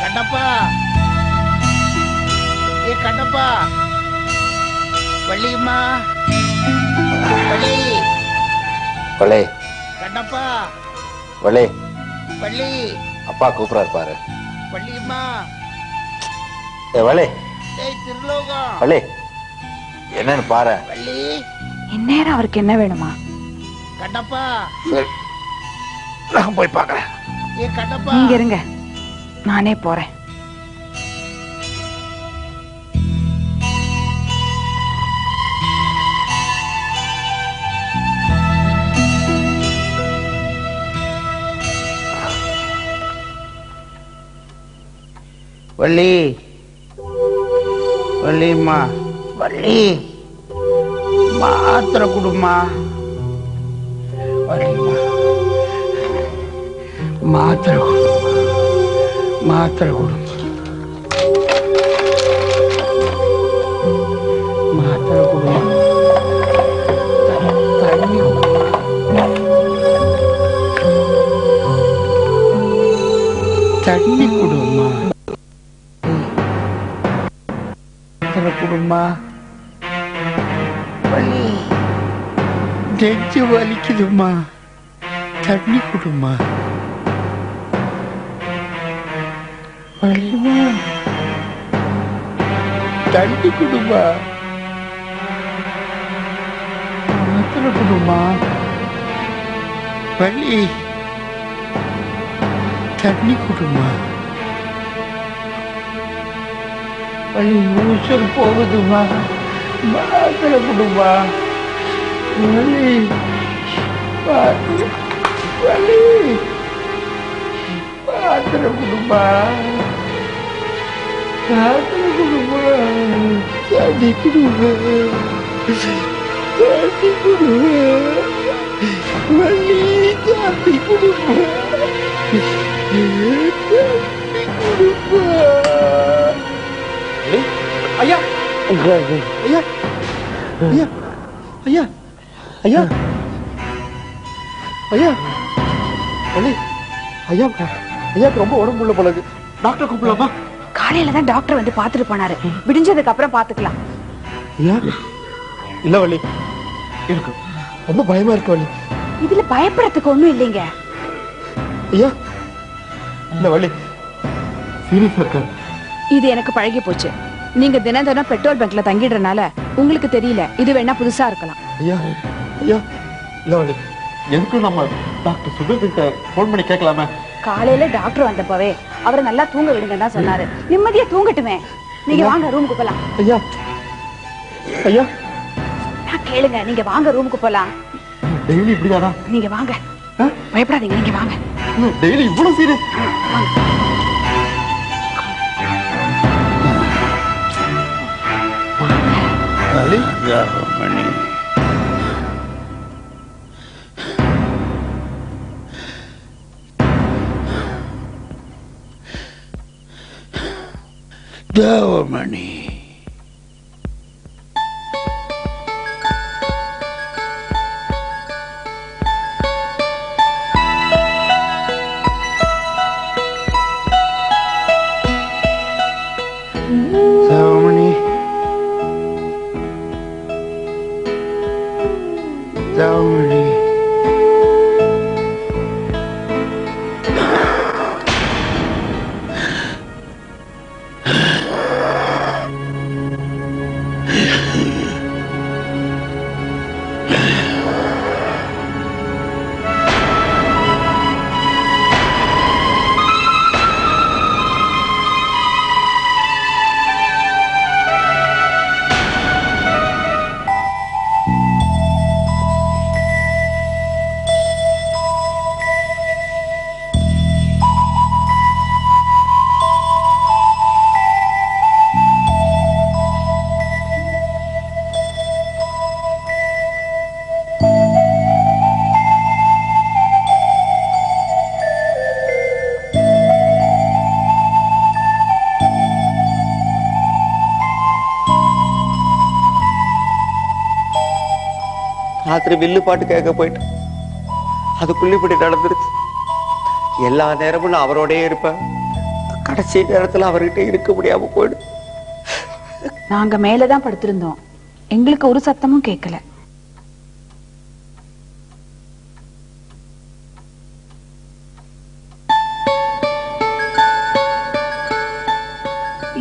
கண்ணப்பா, ஏ கண்ணப்பா, வள்ளியம்மா, வள்ளி, வள்ளி, கண்ணப்பா, வள்ளி, வள்ளி, அப்பா கூப்பிடாரு பாரு. வள்ளியம்மா, ஏ வள்ளி, ஏய் திருலோகம், வள்ளி, என்னன்னு பாரு. வள்ளி, இந்நேரம் அவருக்கு என்ன வேணுமா? கண்ணப்பா, சரி, நான் போய் பார்க்கறேன். ஏ கண்ணப்பா, நீங்க இருங்க, நானே போறேன். வள்ளி, வள்ளியம்மா, வள்ளி, மாத்திரை கொடுமா. வள்ளியம்மா, மாத்திரை கொடுமா, மாத்திரை கொடுமா, மாத்திரை கொடுமா, தண்ணி கொடுமா, தண்ணி கொடுமா, மாத்திரை கொடுமா. வலி, நெஞ்சு வலிக்குதுமா, தண்ணி கொடுமா. வலிமா, தண்ணி கொடுமா, மாத்திரை கொடுமா. வலி, தண்ணி கொடுமா. வலி, ஊசல் போகுதுமா, மாத்திரை கொடுமா. வலி, வலி, மாத்திரை கொடுமா, மாத்திரை கொடுமா, தண்ணி கொடுமா, தண்ணி கொடுமா. வலி, தண்ணி கொடுமா, தண்ணி கொடுமா. ஐயா, ஐயா, ஐயா, ஐயா, ஐயா, ஐயா, வள்ளி, ஐயா, ஐயாக்கு ரொம்ப உடம்பு உள்ள போல இருக்கு. டாக்டர் கூப்பிடலாமா? காலையில தான் டாக்டர் வந்து பாத்துட்டு போனாரு. விடிஞ்சதுக்கு அப்புறம் பாத்துக்கலாம். ஐயா, இல்ல வள்ளி, இருக்கு ரொம்ப பயமா இருக்கு வள்ளி. இதுல பயப்படுறதுக்கு ஒண்ணும் இல்லைங்க. ஐயா, இல்ல வள்ளி, சீரியஸா இருக்காரு. இது எனக்கு பழகி போச்சு. நீங்க தினம் தினம் பெட்ரோல் பங்க்ல தங்கிடுறனால உங்களுக்கு தெரியல. இது வேணா புதுசா இருக்கலாம். ஐயா, ஐயா, இல்ல வள்ளி, எதுக்கும் நம்ம டாக்டர் சுபீர் கிட்ட போன் பண்ணி கேட்கலாமே? காலையில டாக்டர் வந்தப்பவே அவரை நல்லா தூங்க விடுங்க தான் சொன்னாரு. நிம்மதியா தூங்கட்டுமே. நீங்க வாங்க ரூமுக்கு போலாம். ஐயா, ஐயா, நான் கேளுங்க, நீங்க வாங்க ரூமுக்கு போலாம். டெய்லி இப்படிதானா? நீங்க வாங்க, பயப்படாதீங்க, நீங்க வாங்க. டெய்லி இவ்வளவு சீரியஸ்? மணி, தேவமணி, தேவமணி, தேவமணி, ராத்திரி வில்லு பாட்டு கேட்க போயிட்டேன். அதுக்குள்ள இப்படி நடந்துருச்சு. எல்லா நேரமும் நான் அவரோடயே இருப்பேன். கடைசி நேரத்துல அவர்கிட்ட இருக்க முடியாம போயிடும். நாங்க மேலதான் படுத்திருந்தோம். எங்களுக்கு ஒரு சத்தமும் கேட்கல.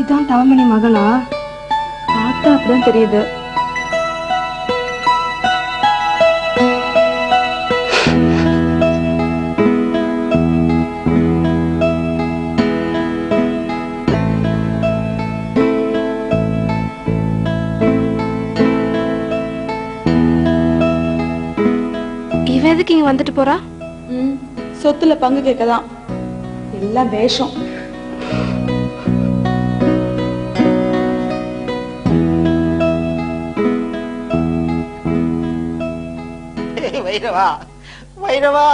இதான் தவமணி மகளா? பார்த்தா அப்படிதான் தெரியுது. இவ எதுக்கு இங்க வந்துட்டு போறா? சொத்துல பங்கு கேட்கதான். எல்லாம் வேஷம். வைரவா, வைரவா,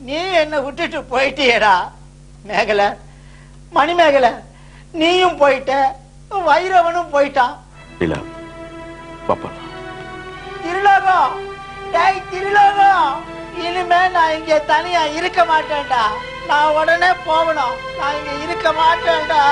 நீ என்ன விட்டுட்டு போயிட்டியடா. மேகல, மணிமேகல, நீயும் போயிட்ட, வைரவனும் போயிட்டான். திருலோகம், டேய் திருலோகம், இனிமே நான் இங்க தனியா இருக்க மாட்டேன்டா. நான் உடனே போகணும். நான் இங்க இருக்க மாட்டேன்டா.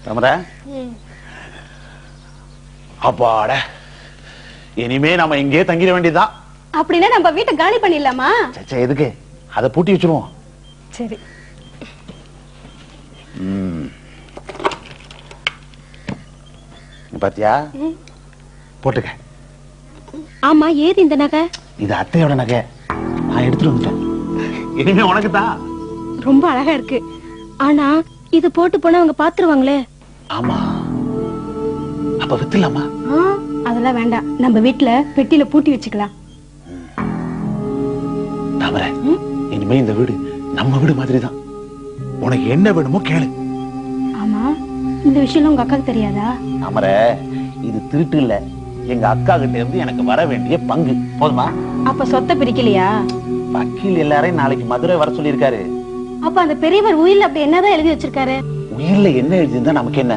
தமர அப்பாட, இனிமே நம்ம இங்கே தங்கிட வேண்டியதுதான். அப்படின்னா நம்ம வீட்டை காலி பண்ணிடலாமா? எதுக்கு? அதை பூட்டி வச்சிருவோம். சரி. பாத்தியா? போட்டுக்க. ஆமா, ஏது இந்த நகை? இது அத்தையோட நகை. நான் எடுத்துட்டு வந்துட்டேன். இனிமே உனக்கு தான். ரொம்ப அழகா இருக்கு. ஆனா இது போட்டு போனா அவங்க பாத்துருவாங்களே. ஆமா, அப்ப வித்துலாமா? அதெல்லாம் வேண்டாம். நம்ம வீட்டுல பெட்டியில பூட்டி வச்சுக்கலாம். தவிர இனிமே இந்த வீடு நம்ம வீடு மாதிரி தான். உனக்கு என்ன வேணுமோ கேளு. ஆமா, இந்த விஷயம் உங்க அக்காக்கு தெரியாதா? அமர, இது திருட்டு இல்ல. எங்க அக்கா கிட்ட இருந்து எனக்கு வர வேண்டிய பங்கு. போதுமா? அப்ப சொத்தை பிரிக்கலையா? வக்கீல் எல்லாரையும் நாளைக்கு மதுரை வர சொல்லியிருக்காரு. அப்ப அந்த பெரியவர் உயிர்ல அப்படி என்னதான் எழுதி வச்சிருக்காரு? உயிர்ல என்ன எழுதியிருந்தா நமக்கு என்ன?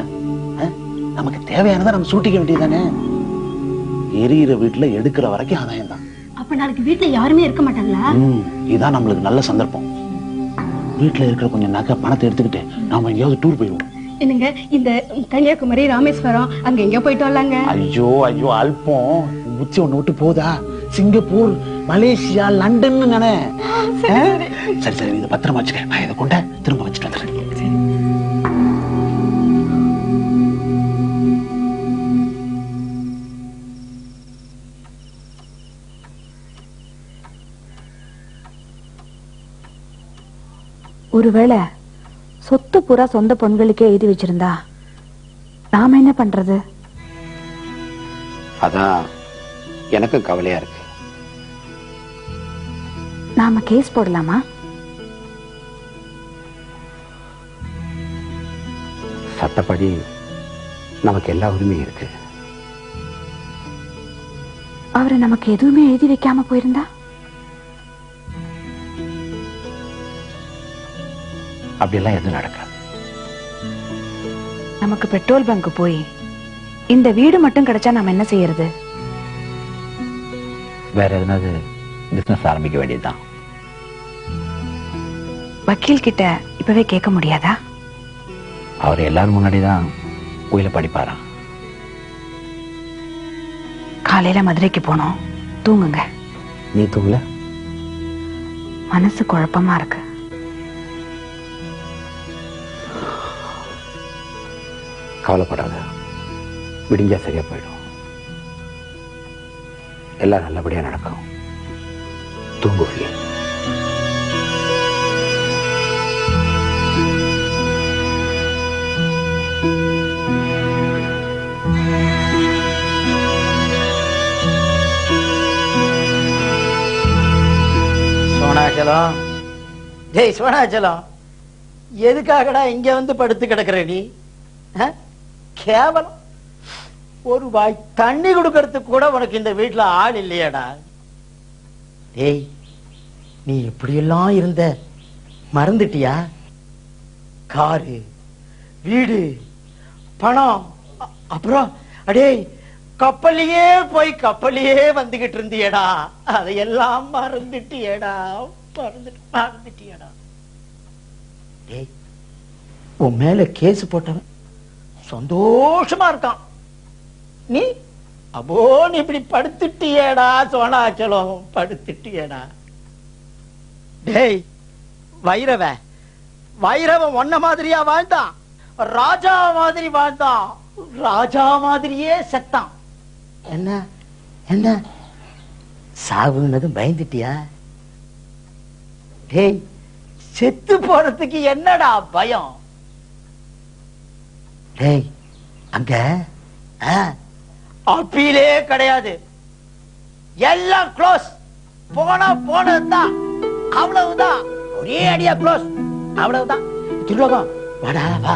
நமக்கு தேவையானதை நம்ம சூட்டிக்க வேண்டியதானே. எரியிற வீட்டுல எடுக்கிற வரைக்கும் ஆதாயம் தான். அப்ப நாளைக்கு வீட்டுல யாருமே இருக்க மாட்டாங்களா? இதுதான் நம்மளுக்கு நல்ல சந்தர்ப்பம். வீட்டுல இருக்கிற கொஞ்சம் நகை பணத்தை எடுத்துக்கிட்டு நாம எங்கேயாவது டூர் போயிடுவோம். என்னங்க, இந்த கன்னியாகுமரி, ராமேஸ்வரம் அங்க எங்க போயிட்டு வரலாங்க? ஐயோ ஐயோ, அல்பம் உச்சி ஒண்ணு விட்டு போதா? சிங்கப்பூர், மலேசியா, லண்டன் நானே. சரி சரி, இதை பத்திரமா வச்சுக்க. நான் இதை கொண்ட திரும்ப வச்சுட்டு வந்துடுறேன். ஒருவேளை சொத்து பூரா சொந்த பொண்களுக்கே எழுதி வச்சிருந்தா நாம என்ன பண்றது? அதான் எனக்கு கவலையா இருக்கு. நாம கேஸ் போடலாமா? சட்டப்படி நமக்கு எல்லா உரிமையும் இருக்கு. அவரு நமக்கு எதுவுமே எழுதி வைக்காம போயிருந்தா? அப்படியெல்லாம் எதுவும் நடக்காது. நமக்கு பெட்ரோல் பங்க் போய் இந்த வீடு மட்டும் கிடைச்சா நாம என்ன செய்யறது? வேற எதனாவது பிசினஸ் ஆரம்பிக்க வேண்டியதுதான். வக்கீல் கிட்ட இப்பவே கேட்க முடியாதா? அவர் எல்லாரும் முன்னாடிதான் கோயில படிப்பாராம். காலையில மதுரைக்கு போனோம். தூங்குங்க. நீ தூங்கல? மனசு குழப்பமா இருக்கு. கவலைப்படாத, விடிஞ்சா சரியா போயிடும். எல்லாம் நல்லபடியா நடக்கும். தூங்குவிய. சோனாச்சலம், ஜெய் சோனாச்சலம், எதுக்காகடா இங்க வந்து படுத்து கிடக்குற நீ? கேவலம். ஒரு வாய் தண்ணி கொடுக்கறதுக்கு கூட உனக்கு இந்த வீட்டுல ஆள் இல்லையாடா? டேய், நீ எப்படியெல்லாம் இருந்த மறந்துட்டியா? காரு, வீடு, பணம், அப்புறம் அடே கப்பல்லையே போய் கப்பல்லையே வந்துகிட்டு இருந்தியடா. அதையெல்லாம் மறந்துட்டியடா. மறந்துட்டியடா. டேய், உன் மேல கேஸ் போட்டவன் சந்தோஷமா இருக்கான். நீ அப்போ நீ இப்படி படுத்துட்டியேடா சோனாச்சலம், படுத்துட்டியேடா. டேய், வைரவன் ஒன்ன மாதிரியா வாழ்ந்தான்? ராஜா மாதிரி வாழ்ந்தான். ராஜா மாதிரியே செத்தான். என்ன என்ன சாவுன்னதும் பயந்துட்டியா? டேய், செத்து போறதுக்கு என்னடா பயம்? டேய், அங்க அப்பீலே கிடையாது. எல்லாம் க்ளோஸ். போனதுதான். அவ்வளவுதான். ஒரே அடியா க்ளோஸ். அவ்வளவுதான். திருலோகம் வாடா வா.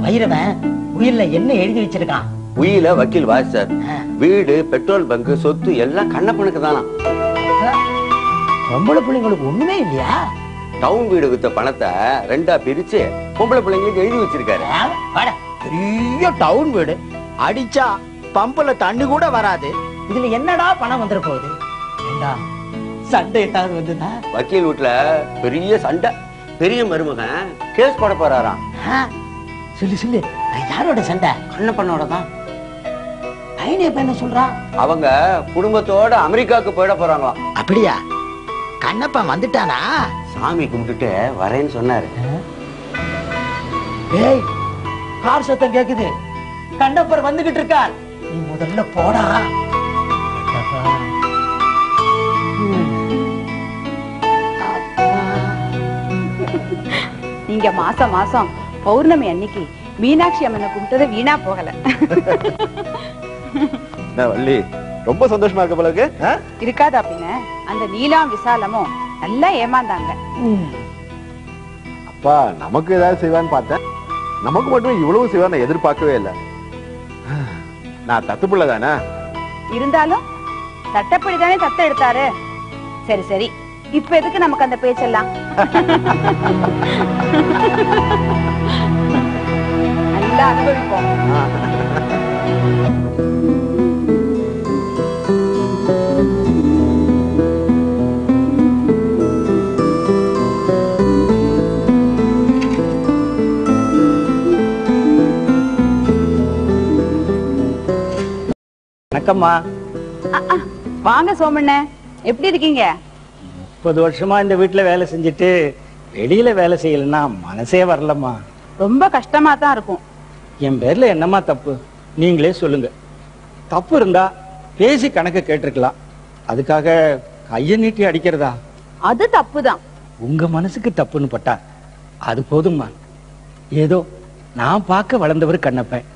வைரவன் உயிர்ல என்ன எழுதி வச்சிருக்கான்? உயில வக்கீல் வாசர், வீடு, பெட்ரோல் பங்க், சொத்து எல்லாம் கண்ணப்பனுக்கு தானா. பொம்பளை பிள்ளைங்களுக்கு ஒண்ணுமே இல்லையா? டவுன் வீடு வித்த பணத்தை 2ஆ பிரிச்சு பொம்பளை பிள்ளைங்களுக்கு எழுதி வச்சிருக்காரு. பெரிய டவுன் வீடு, அடிச்சா பம்புல தண்ணி கூட வராது. இதுல என்னடா பணம் வந்துட போகுது? சண்டை ஏதாவது வந்துதா? வக்கீல் வீட்டுல பெரிய சண்டை. பெரிய மருமகன் கேஸ் போட போறாராம். சொல்லு யாரோட சண்டை? கண்ணப்பனோட தான். என்ன சொல்றான்? அவங்க குடும்பத்தோட அமெரிக்காவுக்கு போயிட போறாங்களாம். அப்படியா? கண்ணப்பன் வந்துட்டானா? சாமி கும்பிட்டுட்டு வரேன்னு சொன்னாரு. ஏய், கார் சத்தம் கேக்குது. கண்ணப்பர் வந்துகிட்டு இருக்கார். நீ முதல்ல போடா. நீங்க மாசம் மாசம் பௌர்ணமி அன்னைக்கு மீனாட்சி அம்மனை கும்பிட்டது வீணா போகல. வள்ளி ரொம்ப சந்தோஷமா இருக்க போல இருக்கு. இருக்காதா பின்ன? அந்த நீலாம் விசாலமும் நல்லா ஏமாந்தாங்க. அப்பா நமக்கு ஏதாவது செய்வான்னு பார்த்தேன். நமக்கு மட்டும் இவ்வளவு செய்வான்னு எதிர்பார்க்கவே இல்லை. நான் தத்து பிள்ளை தானே. இருந்தாலும் சட்டப்படிதானே தத்து எடுத்தாரு. சரி சரி, இப்ப எதுக்கு நமக்கு அந்த பேச்செல்லாம்? நல்லா அனுபவிப்போம். வணக்கம்மா. வாங்க சோமண்ண, எப்படி இருக்கீங்க? 30 வருஷமா இந்த வீட்டுல வேலை செஞ்சுட்டு வெளியில வேலை செய்யலன்னா மனசே வரலம்மா. ரொம்ப கஷ்டமா தான் இருக்கும். என் பேர்ல என்னம்மா தப்பு? நீங்களே சொல்லுங்க. தப்பு இருந்தா பேசி கணக்க கேட்டிருக்கலாம். அதுக்காக கைய நீட்டி அடிக்கிறதா? அது தப்புதான். உங்க மனசுக்கு தப்புன்னு பட்டா அது போதும்மா. ஏதோ நான் பார்க்க வளர்ந்தவர் கண்ணப்பன்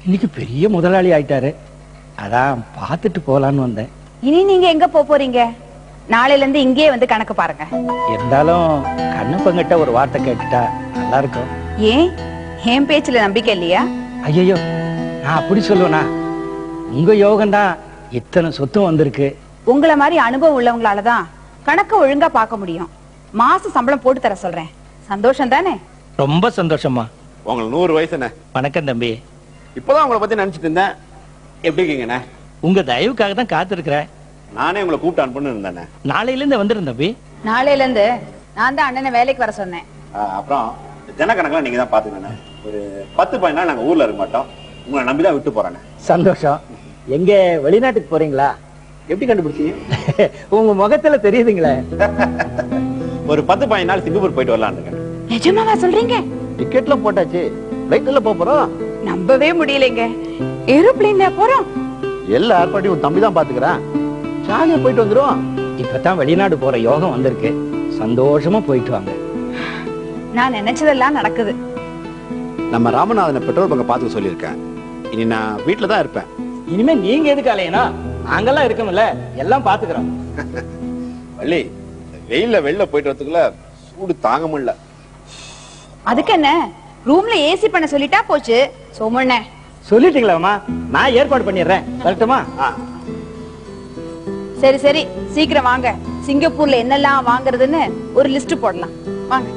இன்னைக்கு பெரிய முதலாளி ஆயிட்டாரு. அதான் பார்த்துட்டு போலான்னு வந்தேன். இனி நீங்க எங்க போறீங்க? நாளையில இருந்து இங்கே வந்து கணக்கு பாருங்க. இருந்தாலும் கண்ணப்பங்கிட்ட ஒரு வார்த்தை கேட்டுட்டா நல்லா இருக்கும். ஏன் என் பேச்சுல நம்பிக்கை இல்லையா? ஐயோ, நான் அப்படி சொல்லுவேனா? உங்க யோகம் தான் இத்தனை சொத்தும் வந்திருக்கு. உங்களை மாதிரி அனுபவம் உள்ளவங்களாலதான் கணக்கு ஒழுங்கா பார்க்க முடியும். மாச சம்பளம் போட்டு தர சொல்றேன். சந்தோஷம் தானே? ரொம்ப சந்தோஷமா. உங்களுக்கு 100 வயசுண்ணே. வணக்கம் தம்பி. இப்பதான் உங்களை பத்தி நினைச்சிட்டு இருந்தேன். எப்படி இருக்கீங்கண்ணே? உங்க தயவுக்காக தான் காத்திருக்கிறேன். நானே உங்களை கூப்பிட்டு அனுப்புன்னு இருந்தேனே. நாளையில இருந்து வந்துருந்தேன் தம்பி. நாளையில இருந்து நான் தான் அண்ணனை வேலைக்கு வர சொன்னேன். அப்புறம் ஜனக்கணக்கெல்லாம் நீங்க தான் பாத்துக்கண்ணே. ஒரு 10-15 நாள் நாங்க ஊர்ல இருக்க மாட்டோம். உங்களை நம்பிதான் விட்டு போறேன். சந்தோஷம். எங்க வெளிநாட்டுக்கு போறீங்களா? எப்படி கண்டுபிடிச்சீங்க? உங்க முகத்துல தெரியுதுங்களே. ஒரு 10-15 நாள் சிங்கப்பூர் போயிட்டு வரலான்னு இருக்கேன். நிஜமாவா சொல்றீங்க? டிக்கெட்லாம் போட்டாச்சு. ஃளைட்ல போறோம். நம்பவே முடியலைங்க. ஏரோப்ளேன்ல போறோம். எல்லா ஏற்பாட்டையும் தம்பி தான் பாத்துக்கிறேன். ஜாலியா போயிட்டு வந்துரும். இப்பதான் வெளிநாடு போற யோகம் வந்திருக்கு. சந்தோஷமா போயிட்டு வாங்க. நான் நினைச்சதெல்லாம் நடக்குது. நம்ம ராமநாதனை பெட்ரோல் பங்க பாத்துக்க சொல்லியிருக்கேன். இனி நான் வீட்டுல தான் இருப்பேன். இனிமே நீங்க எதுக்கு அலையனா? நாங்கெல்லாம் இருக்கோம்ல, எல்லாம் பாத்துக்கிறோம். வள்ளி, வெயில்ல வெளில போயிட்டு வரதுக்குள்ள சூடு தாங்க முடியல. அதுக்கு என்ன, ரூம்ல ஏசி பண்ண சொல்லிட்டா போச்சு. சோமண்ண சொல்லிட்டீங்களாமா? நான் ஏற்பாடு பண்ணிடுறேன். வரட்டுமா? சரி சரி, சீக்கிரம் வாங்க. சிங்கப்பூர்ல என்னெல்லாம் வாங்குறதுன்னு ஒரு லிஸ்ட் போடலாம். வாங்க.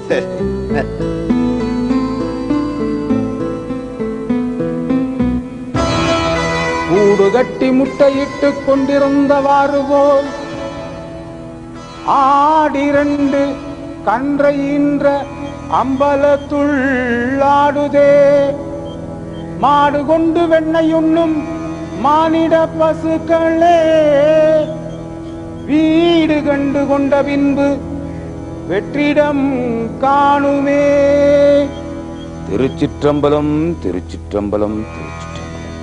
கூடு கட்டி முட்டையிட்டு கொண்டிருந்தவாறு போல் ஆடிரண்டு கன்றையின்ற அம்பலத்துள்ளாடுதே மாடு கொண்டு வெண்ணையுண்ணும் மானிட பசுக்களே வீடு கண்டு கொண்ட பின்பு வெற்றிடம் காணுமே. திருச்சிற்றம்பலம் திருச்சிற்றம்பலம் திருச்சிற்றம்பலம்.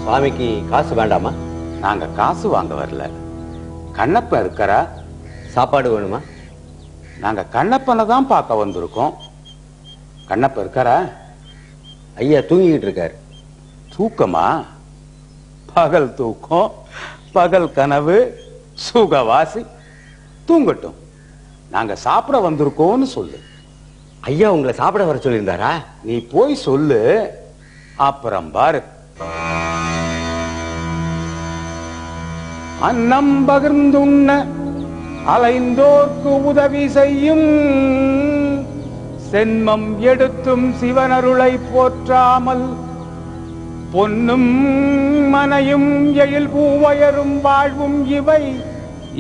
சுவாமிக்கு காசு வேண்டாமா? நாங்க காசு வாங்க வரல. கண்ணப்ப இருக்கிறா? சாப்பாடு வேணுமா? நாங்க கண்ணப்பனை தான் பார்க்க வந்திருக்கோம். கண்ணப்ப இருக்காரா? ஐயா தூங்கிக்கிட்டு இருக்காரு. தூக்கமா? பகல் தூக்கம், பகல் கனவு, சுகவாசி. தூங்கட்டும். நாங்க சாப்பிட வந்திருக்கோம்னு சொல்லு. ஐயா உங்களை சாப்பிட வர சொல்லியிருந்தாரா? நீ போய் சொல்லு, அப்புறம் பாரு. அன்னம் பகிர்ந்துண்ண அலைந்தோர்க்கு உதவி செய்யும் சென்மம் எடுத்தும் சிவனருளை போற்றாமல் பொன்னும் மனையும் எழில் பூவயரும் வாழ்வும் இவை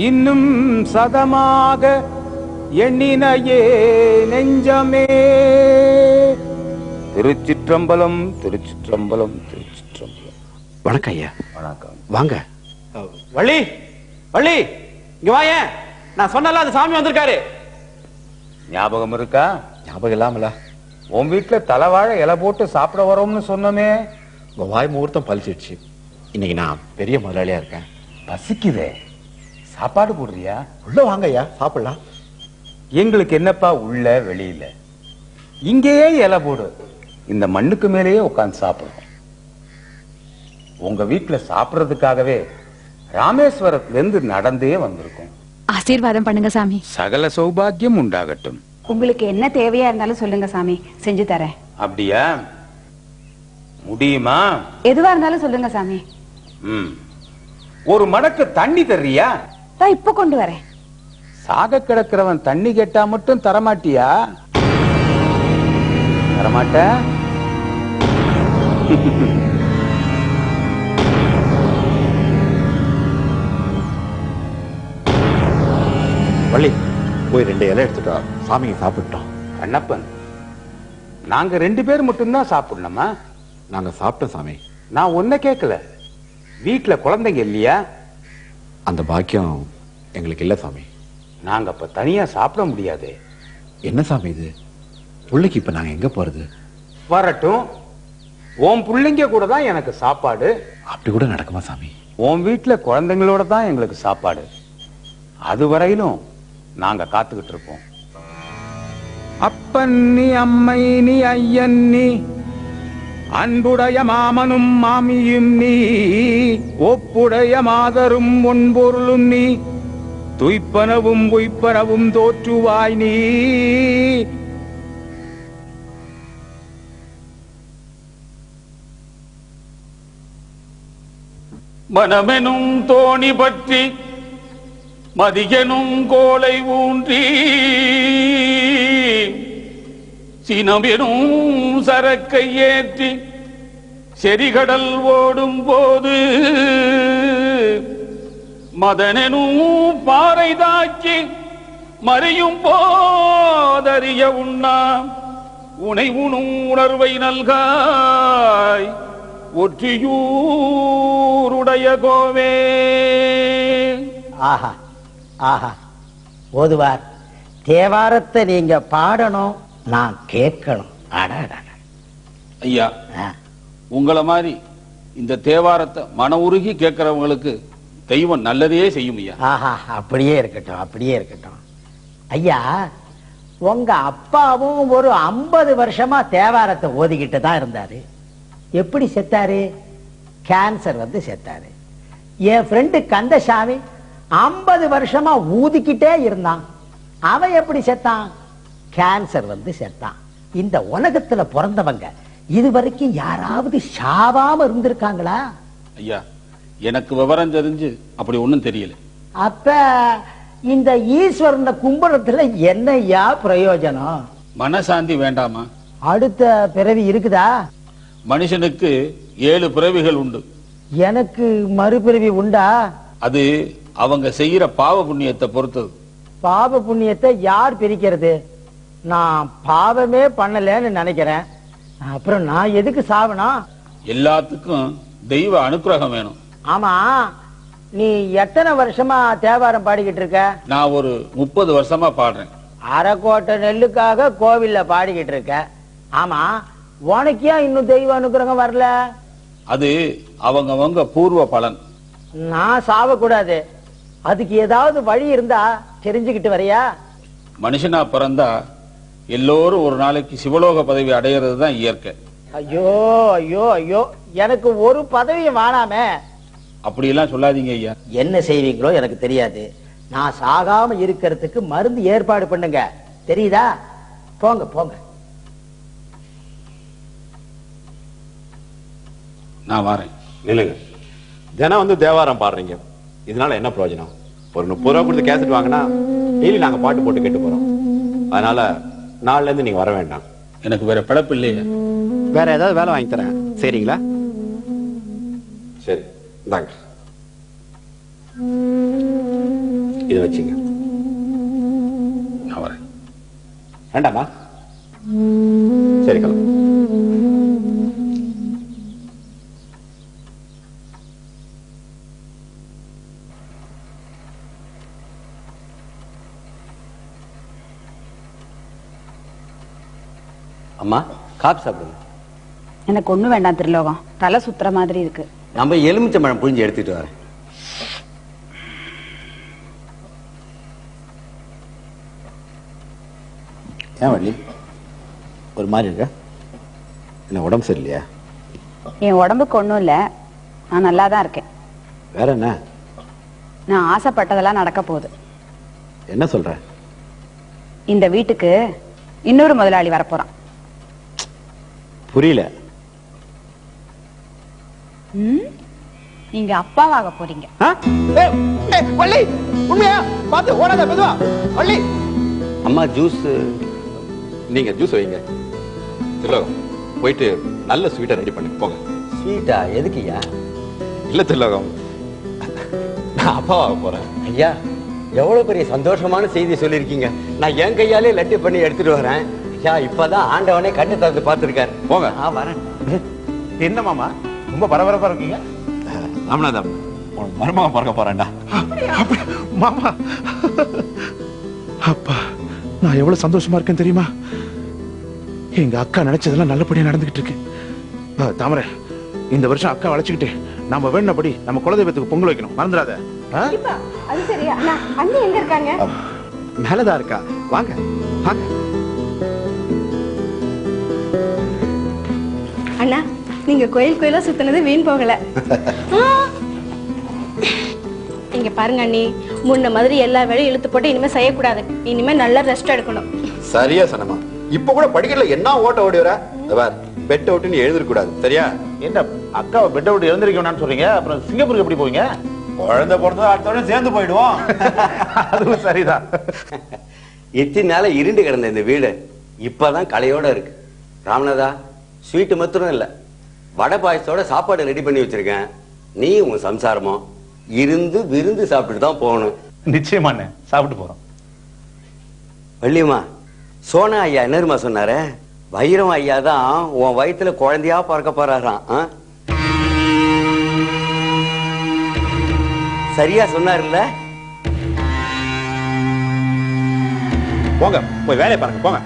இன்னும் சதமாக எண்ணினையே நெஞ்சமே. திருச்சிற்றம்பலம் திருச்சிற்றம்பலம் திருச்சிற்றம்பலம். வணக்கம் ஐயா. வணக்கம். வாங்க. வள்ளி வள்ளி இங்க வாய. நான் சொன்னல அந்த சாமி வந்திருக்காரு. ஞாபகம் இருக்கா? ஞாபகம் இல்லாமல உன் வீட்டுல தலைவாழை இலை போட்டு சாப்பிட வரோம்னு சொன்னமே. உங்க வாய் முகூர்த்தம் பழிச்சிடுச்சு. இன்னைக்கு நான் பெரிய முதலாளியா இருக்கேன். பசிக்குதே, சாப்பாடு போடுறியா? உள்ள வாங்க ஐயா, சாப்பிடலாம். எங்களுக்கு என்னப்பா உள்ள வெளியில? இங்கேயே இலை போடு. இந்த மண்ணுக்கு மேலேயே உட்கார்ந்து சாப்பிடுறோம். உங்க வீட்டுல சாப்பிடுறதுக்காகவே ராமேஸ்வரத்துல இருந்து நடந்தே வந்திருக்கோம். ஆசீர்வாதம் பண்ணுங்க சாமி. சகல சௌபாகியம் உண்டாகட்டும். உங்களுக்கு என்ன தேவையா இருந்தாலும் சொல்லுங்க சாமி, செஞ்சு தரேன். அப்படியா? முடியுமா? எதுவா இருந்தாலும் சொல்லுங்க சாமி. ஒரு மடக்கு தண்ணி தர்றியா? இப்ப கொண்டு வரேன். சாக கிடக்கிறவன் தண்ணி கேட்டா மட்டும் தரமாட்டியா? தரமாட்ட? வள்ளி போய் 2 இலை எடுத்துட்டா சாமியை சாப்பிட்டோம். கண்ணப்பன், நாங்க 2 பேர் மட்டும்தான் சாப்பிடணுமா? நாங்க சாப்பிட்டோம் சாமி. நான் ஒன்ன கேட்கல. வீட்டுல குழந்தைங்க இல்லையா? அந்த பாக்கியம் எங்களுக்கு இல்ல சாமி. நாங்க அப்ப தனியா சாப்பிட முடியாது. என்ன சாமி இது? பிள்ளைக்கு இப்ப நாங்க எங்க போறது? வரட்டும். உன் பிள்ளைங்க கூட தான் எனக்கு சாப்பாடு. அப்படி கூட நடக்குமா சாமி? உன் வீட்டுல குழந்தைங்களோட தான் எங்களுக்கு சாப்பாடு. அது வரையிலும் நாங்க காத்துக்கிட்டு இருப்போம். அப்பன் நீ, அம்மை நீ, ஐயன் நீ, அன்புடைய மாமனும் மாமியும் நீ, ஒப்புடைய மாதரும் ஒன்பொருளும் நீ, துய்ப்பனவும் உய்ப்பனவும் தோற்றுவாய் நீ. மனமெனும் தோணி பற்றி மதியனும் கோலை ஊன்றி சினமெனும் சரக்கை ஏற்றி செறிகடல் ஓடும் போது மதனெனும் பாறை தாக்கி மறியும் போதறிய உண்ணா உனை உணும் உணர்வை நல்காய் ஒற்றியூருடைய கோவே. ஆஹா ஆஹா, ஓதுவார், தேவாரத்தை நீங்க பாடணும், நான் கேட்கணும். ஐயா, உங்களை மாதிரி இந்த தேவாரத்தை மன உருகி கேட்கிறவங்களுக்கு தெய்வம் நல்லதே செய்யும் ஐயா. ஆஹா, அப்படியே இருக்கட்டும், அப்படியே இருக்கட்டும். ஐயா, உங்க அப்பாவும் ஒரு 50 வருஷமா தேவாரத்தை ஓதிக்கிட்டு தான் இருந்தாரு. எப்படி செத்தாரு? கேன்சர் வந்து செத்தாரு. என் ஃப்ரெண்டு கந்தசாமி 50 வருஷமா ஊதிக்கிட்டே இருந்தான். அவன் எப்படி செத்தான்? கேன்சர் வந்து செத்தான். இந்த உலகத்துல பிறந்தவங்க இதுவரைக்கும் யாராவது சாவாம இருந்திருக்காங்களா? ஐயா, எனக்கு விவரம் தெரிஞ்சு அப்படி ஒண்ணும் தெரியல. அப்ப இந்த ஈஸ்வரனை கும்பிடுறதுல என்னையா பிரயோஜனம்? மனசாந்தி வேண்டாமா? அடுத்த பிறவி இருக்குதா? மனுஷனுக்கு 7 பிறவிகள் உண்டு. எனக்கு மறுபிறவி உண்டா? அது அவங்க செய்யற பாவ புண்ணியத்தை பொறுத்தது. பாவ புண்ணியத்தை யார் பிரிக்கிறது? நான் பாவமே பண்ணலன்னு நினைக்கிறேன். அப்புறம் நான் எதுக்கு சாவணும்? எல்லாத்துக்கும் தெய்வ அனுக்கிரகம் வேணும். ஆமா, நீ எத்தனை வருஷமா தேவாரம் பாடிக்கிட்டு இருக்க? நான் ஒரு 30 வருஷமா பாடுறேன். அரைக்கோட்டை நெல்லுக்காக கோவில்ல பாடிக்கிட்டு இருக்க. ஆமா, உனக்கியா இன்னும் தெய்வ அனுக்கிரகம் வரல? அது அவங்கவங்க பூர்வ பலன். நான் சாவக்கூடாது, அதுக்கு ஏதாவது வழி இருந்தா தெரிஞ்சுக்கிட்டு வரையா? மனுஷனா பிறந்தா எல்லோரும் ஒரு நாளைக்கு சிவலோக பதவி அடையிறது தான் இயற்கை. ஐயோ ஐயோ ஐயோ, எனக்கு ஒரு பதவியும் வேணாமே. அப்படியெல்லாம் சொல்லாதீங்க ஐயா. என்ன செய்வீங்களோ எனக்கு தெரியாது. நான் சாகாம இருக்கிறதுக்கு மருந்து ஏற்பாடு பண்ணுங்க, தெரியுதா? போங்க போங்க. நான் வரேன். நில்லுங்க. தினம் வந்து தேவாரம் பாடுறீங்க, இதனால என்ன பிரயோஜனம்? ஒரு 30 ரூபா கொடுத்து கேசட் வாங்கினா டெய்லி நாங்க பாட்டு போட்டு கேட்டு போறோம். அதனால நாள்ல இருந்து நீங்க வர வேண்டாம். எனக்கு வேற பிழப்பு இல்லையா? வேற ஏதாவது வேலை வாங்கி தரேன், சரிங்களா? சரி, இந்தாங்க, இதை வச்சுங்க. நான் வரேன். வேண்டாமா? சரி, கிளம்பு. அம்மா, காப்பி சாப்பிடுங்க. எனக்கு ஒண்ணும் வேண்டாம் திருலோகம், தலை சுத்துற மாதிரி இருக்கு. நம்ம எலுமிச்சம்பழம் புழிஞ்சு எடுத்துட்டு வரேன். ஏன் வள்ளி ஒரு மாதிரி இருக்க? என்ன உடம்பு சரியில்லையா? என் உடம்புக்கு ஒண்ணும் இல்ல, நான் நல்லா தான் இருக்கேன். வேற என்ன? நான் ஆசைப்பட்டதெல்லாம் நடக்க போகுது. என்ன சொல்ற? இந்த வீட்டுக்கு இன்னொரு முதலாளி வரப்போறான். புரியல. நீங்க அப்பாவாக போறீங்க. வள்ளி, உண்மையா? பாத்து ஓடாத, மெதுவா. வள்ளி, அம்மா ஜூஸ். நீங்க ஜூஸ் வைங்க. திலோகம், போயிட்டு நல்ல ஸ்வீட்டை ரெடி பண்ணி போங்க. ஸ்வீட்டா? எதுக்குயா? இல்ல திலோகம், நான் அப்பாவாக போறேன். ஐயா, எவ்வளவு பெரிய சந்தோஷமான செய்தி சொல்லிருக்கீங்க. நான் என் கையாலே லட்டு பண்ணி எடுத்துட்டு வரேன். ஐயா, இப்பதான் ஆண்டவனே கண்ணு திறந்து பார்த்திருக்காரு. போங்க. வரேன். என்ன மாமா ரொம்ப பரபரப்பா இருக்கீங்க? ராமநாதம், மருமகன் பார்க்க போறேன்டா. மாமா, அப்பா, நான் எவ்வளவு சந்தோஷமா இருக்கேன் தெரியுமா? எங்க அக்கா நினைச்சதெல்லாம் நல்லபடியா நடந்துகிட்டு இருக்கு. தாமரை, இந்த வருஷம் அக்கா வளைச்சுக்கிட்டு நாம வேணும்படி நம்ம குலதெய்வத்துக்கு பொங்கல் வைக்கணும், மறந்துடாத. அது சரி. அண்ணா, அண்ணி எங்க இருக்காங்க? மேலதான் இருக்கா, வாங்க வாங்க. அண்ணா, நீங்க கோயில் கோயிலா சுத்தினது வீண் போகல. இங்க பாருங்க அண்ணி, முன்ன மாதிரி எல்லா வேலையும் இழுத்து போட்டு இனிமே செய்யக்கூடாது. இனிமே நல்லா ரெஸ்ட் எடுக்கணும். சரியா சொன்னமா. இப்ப கூட படிக்கல என்ன ஓட்ட ஓடி வர? பெட் அவுட் நீ எழுதிருக்க கூடாது, சரியா? என்ன அக்காவை பெட் அவுட் எழுந்திருக்கணும்னு சொல்றீங்க? அப்புறம் சிங்கப்பூருக்கு எப்படி போவீங்க? குழந்தை பிறந்தது அடுத்தோட சேர்ந்து போயிடுவோம். அதுவும் சரிதான். எத்தனை நாள இருண்டு கிடந்த இந்த வீடு இப்பதான் கலையோட இருக்கு. ராமநாதா, ஸ்வீட்டு மாத்திரம் இல்ல, வடை பாயசத்தோட சாப்பாடு ரெடி பண்ணி வச்சிருக்கேன். நீ உங்க சம்சாரமும் இருந்து விருந்து சாப்பிட்டு தான் போகணும். நிச்சயமா சாப்பிட்டு போறோம். வள்ளியம்மா, சோனா ஐயா என்னருமா சொன்னாரு? வைரம் ஐயா தான் உன் வயித்துல குழந்தையா பிறக்க போறாராம். சரியா சொன்னாருல்ல? போங்க, போய் வேலையை பாருங்க, போங்க.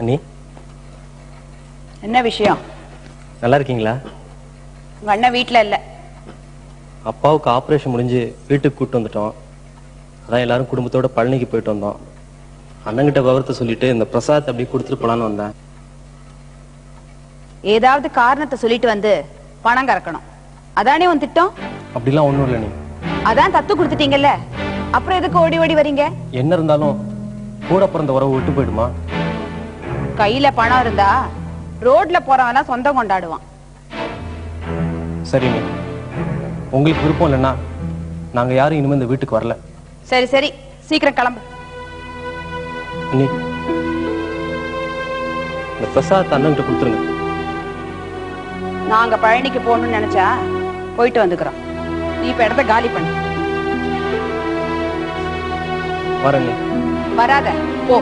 அண்ணி, என்ன விஷயம்? நல்லா இருக்கீங்களா? உங்க அண்ணன் வீட்டுல இல்ல. அப்பாவுக்கு ஆப்ரேஷன் முடிஞ்சு வீட்டுக்கு கூட்டு வந்துட்டோம். அதான் எல்லாரும் குடும்பத்தோட பழனிக்கு போயிட்டு வந்தோம். அண்ணங்கிட்ட விவரத்தை சொல்லிட்டு இந்த பிரசாத் அப்படி கொடுத்துட்டு போலான்னு வந்தேன். ஏதாவது காரணத்தை சொல்லிட்டு வந்து பணம் கறக்கணும், அதானே உன் திட்டம்? அப்படிலாம் ஒண்ணும் இல்லை. நீ அதான் தத்து கொடுத்துட்டீங்கல்ல, அப்புறம் எதுக்கு ஓடி ஓடி வரீங்க? என்ன இருந்தாலும் கூட பிறந்த உறவு விட்டு போயிடுமா? கையில பணம் இருந்தா ரோட்ல போறவன் சொந்தம் கொண்டாடுவான். சரி, நீ உங்களுக்கு விருப்பம் இல்லைன்னா நாங்க யாரும் இனிமே இந்த வீட்டுக்கு வரல. சரி சரி, சீக்கிரம் கிளம்பு. நீ இந்த பிரசாத் அண்ணன்கிட்ட கொடுத்துருங்க. நாங்க பழனிக்கு போகணும்னு நினைச்சா போயிட்டு வந்துக்கிறோம். நீ இப்ப இடத்த காலி பண்ணு. வரேன். நீ வராத, போ.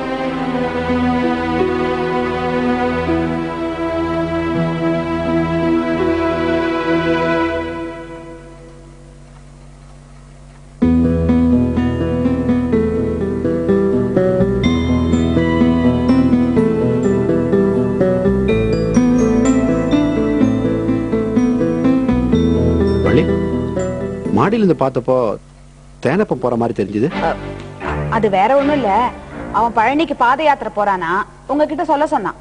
மாடியில இருந்து பார்த்தப்போ தேனப்ப போற மாதிரி தெரிஞ்சது. அது வேற ஒண்ணும் இல்ல, அவன் பழனிக்கு பாத யாத்திரை போறானா, உங்ககிட்ட சொல்ல சொன்னான்.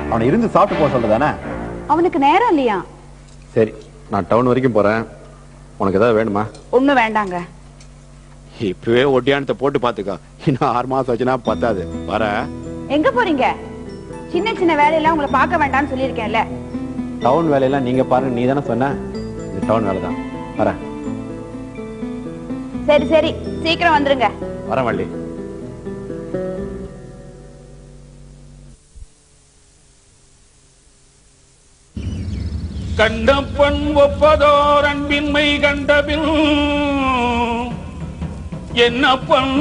அவனை இருந்து சாப்பிட்டு போக சொல்றதானே? அவனுக்கு நேரம் இல்லையா? சரி, நான் டவுன் வரைக்கும் போறேன். உனக்கு ஏதாவது வேணுமா? ஒண்ணும் வேண்டாங்க. இப்பவே ஒட்டியானத்தை போட்டு பாத்துக்கோ. இன்னும் 6 மாசம் வச்சுனா பத்தாது. வர. எங்க போறீங்க? சின்ன சின்ன வேலையெல்லாம் உங்களை பார்க்க வேண்டாம்னு சொல்லியிருக்கேன்ல. டவுன் வேலையெல்லாம் நீங்க பாருங்க, நீ தானே சொன்ன. இந்த டவுன் வேலை தான். வர. சரி சரி, சீக்கிரம் வந்துருங்க. வர வள்ளி. கண்டப்பன் ஒப்பதோர் அன்பின்மை கண்டபின் என்னப்பன்